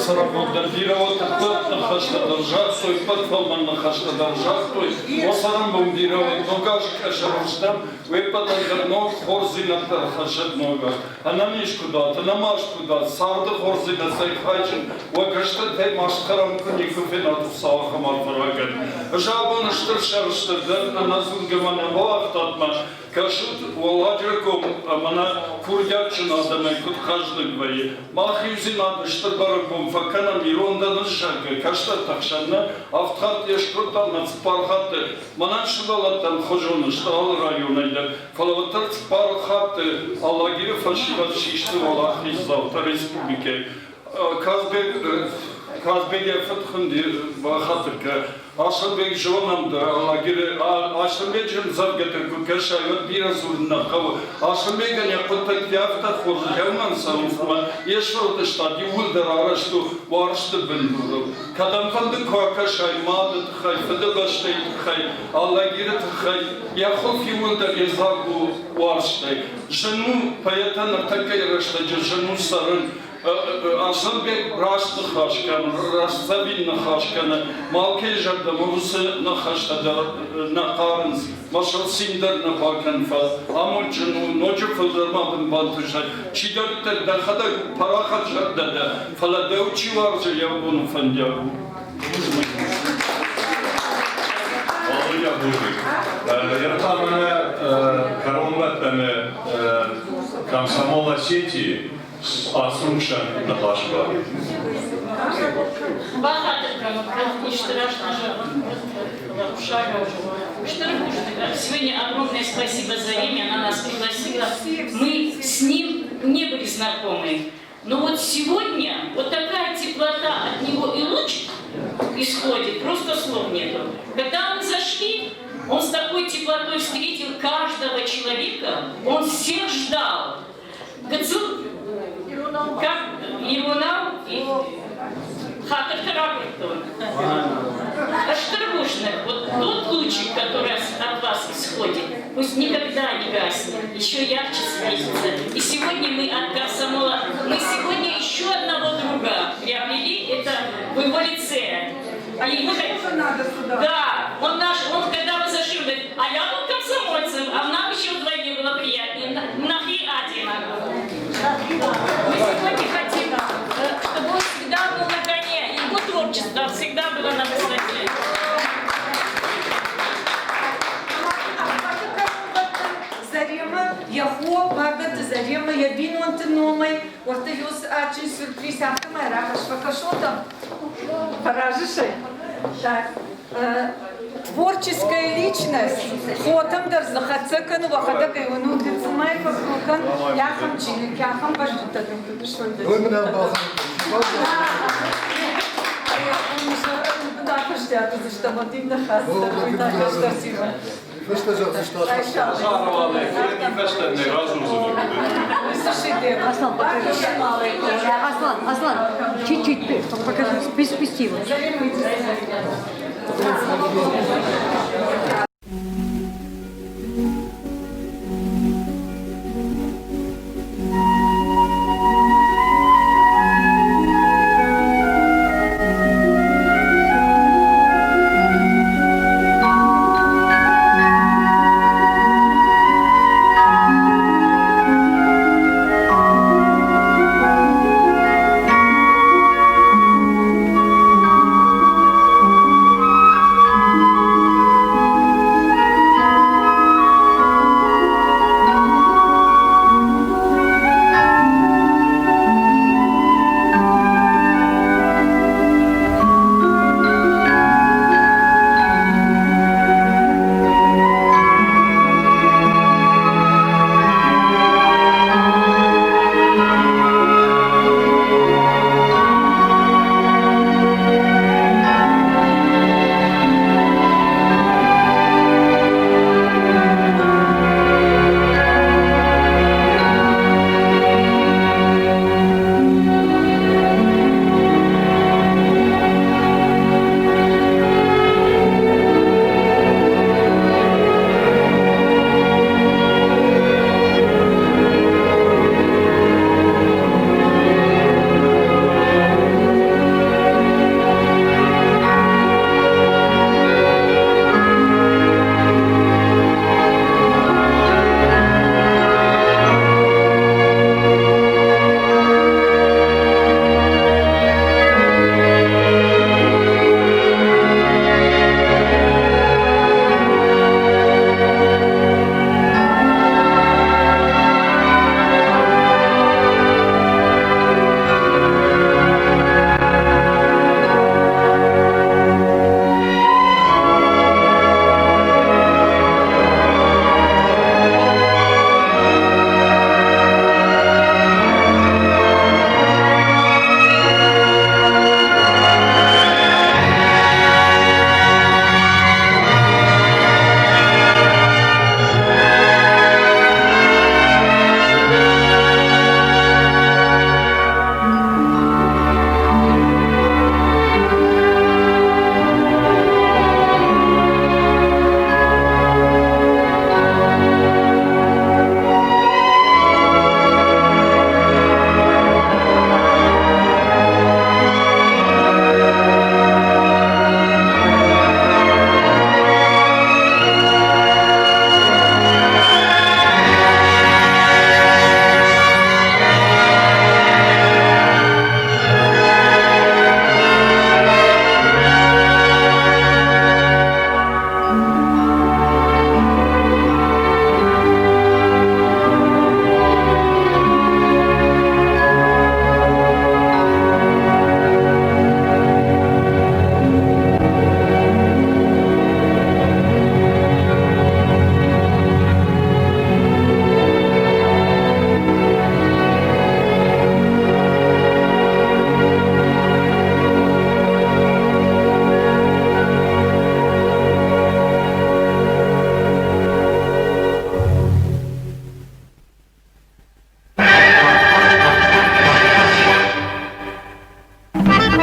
Бомбардировать тот на хаштадържах, той подфалман на хаштадържах, той осарам бомбардировать ногаш кашарустам, вепадандарно хорзинатар хашаднога. Анамиш кудат, анамаш кудат, сарды хорзина сайхайчин, вагашта те машкарам куникуфенату савахамар фараган. Жабан штыршарштырдан, аназунгамана вахтатма, кашут воладжаком, амана курдячина адамай кутхаждык баи. Махивзина штырбараком факана мирондан шага, кашта такшанна, автхат яшкрутан спархаты, манашудалатан хожон штал районайда, фалаватар спархаты, аллагири фашиват шишты валахи завта республике. Казбеге фатхунди бахатырка. Ашылбек жонамды, аллагири, Ашылбек жын завгеті күкеша, өт биразурына қавы. Ашылбек әне құттак яфта қоржы явман сауызма, ешвалды штади улдар арашту, варышты біндуру. Кадамқанды куакашай, мады тхай, фыдығаштай тхай, аллагири тхай, яхофи улдар езагу варыштай. Жыну паятаныр такай раштаджы, жыну сарын, Ашылбек рашты хашканы, раштавин хашканы, малкей жарды мұғысы нахаштады нақарыныз, машыл синдер нақаканфа, амурчыну, ночы фылдырмадың бантышай, чидörттер дахада парахат жардады, фаладеучи варжы явбуну фандяву. Аллыя Бужик. Яртамыны коронлаттаны комсомол Осетии Асрушан Наташева. Сегодня огромное спасибо Зареме, она нас пригласила. Мы с ним не были знакомы. Но вот сегодня вот такая теплота от него и луч исходит, просто слов нету. Когда мы зашли, он с такой теплотой встретил каждого человека, он всех ждал. Как его нам и Хатархарабртон. Штырбушных, вот тот лучик, который от вас исходит, пусть никогда не гаснет, еще ярче светится. И сегодня мы от комсомола, мы сегодня еще одного друга приобрели, это в его лице. А ему да, он наш, он когда вы зашли, говорит, а я был комсомольцем, а нам еще вдвойне было приятнее. Нахи один. Мы сегодня хотим, чтобы он всегда был на коне, его творчество всегда было на высоте. Зарема, яхо, багата Зарема, я бину антеномой, вот юз ачин сюрприз автомайра, швакашота, поражишь. Так. Творческая личность, фотом дарзахацакан, вахадак и вану децмай факрукан, яхам чиник, яхам баждута дум душванды. Вы меня базар. Да, пождят, за что вот именно хас, да, спасибо. Festa já está. Аслан, чуть-чуть, чтобы показать, спусти его.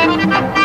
Thank you.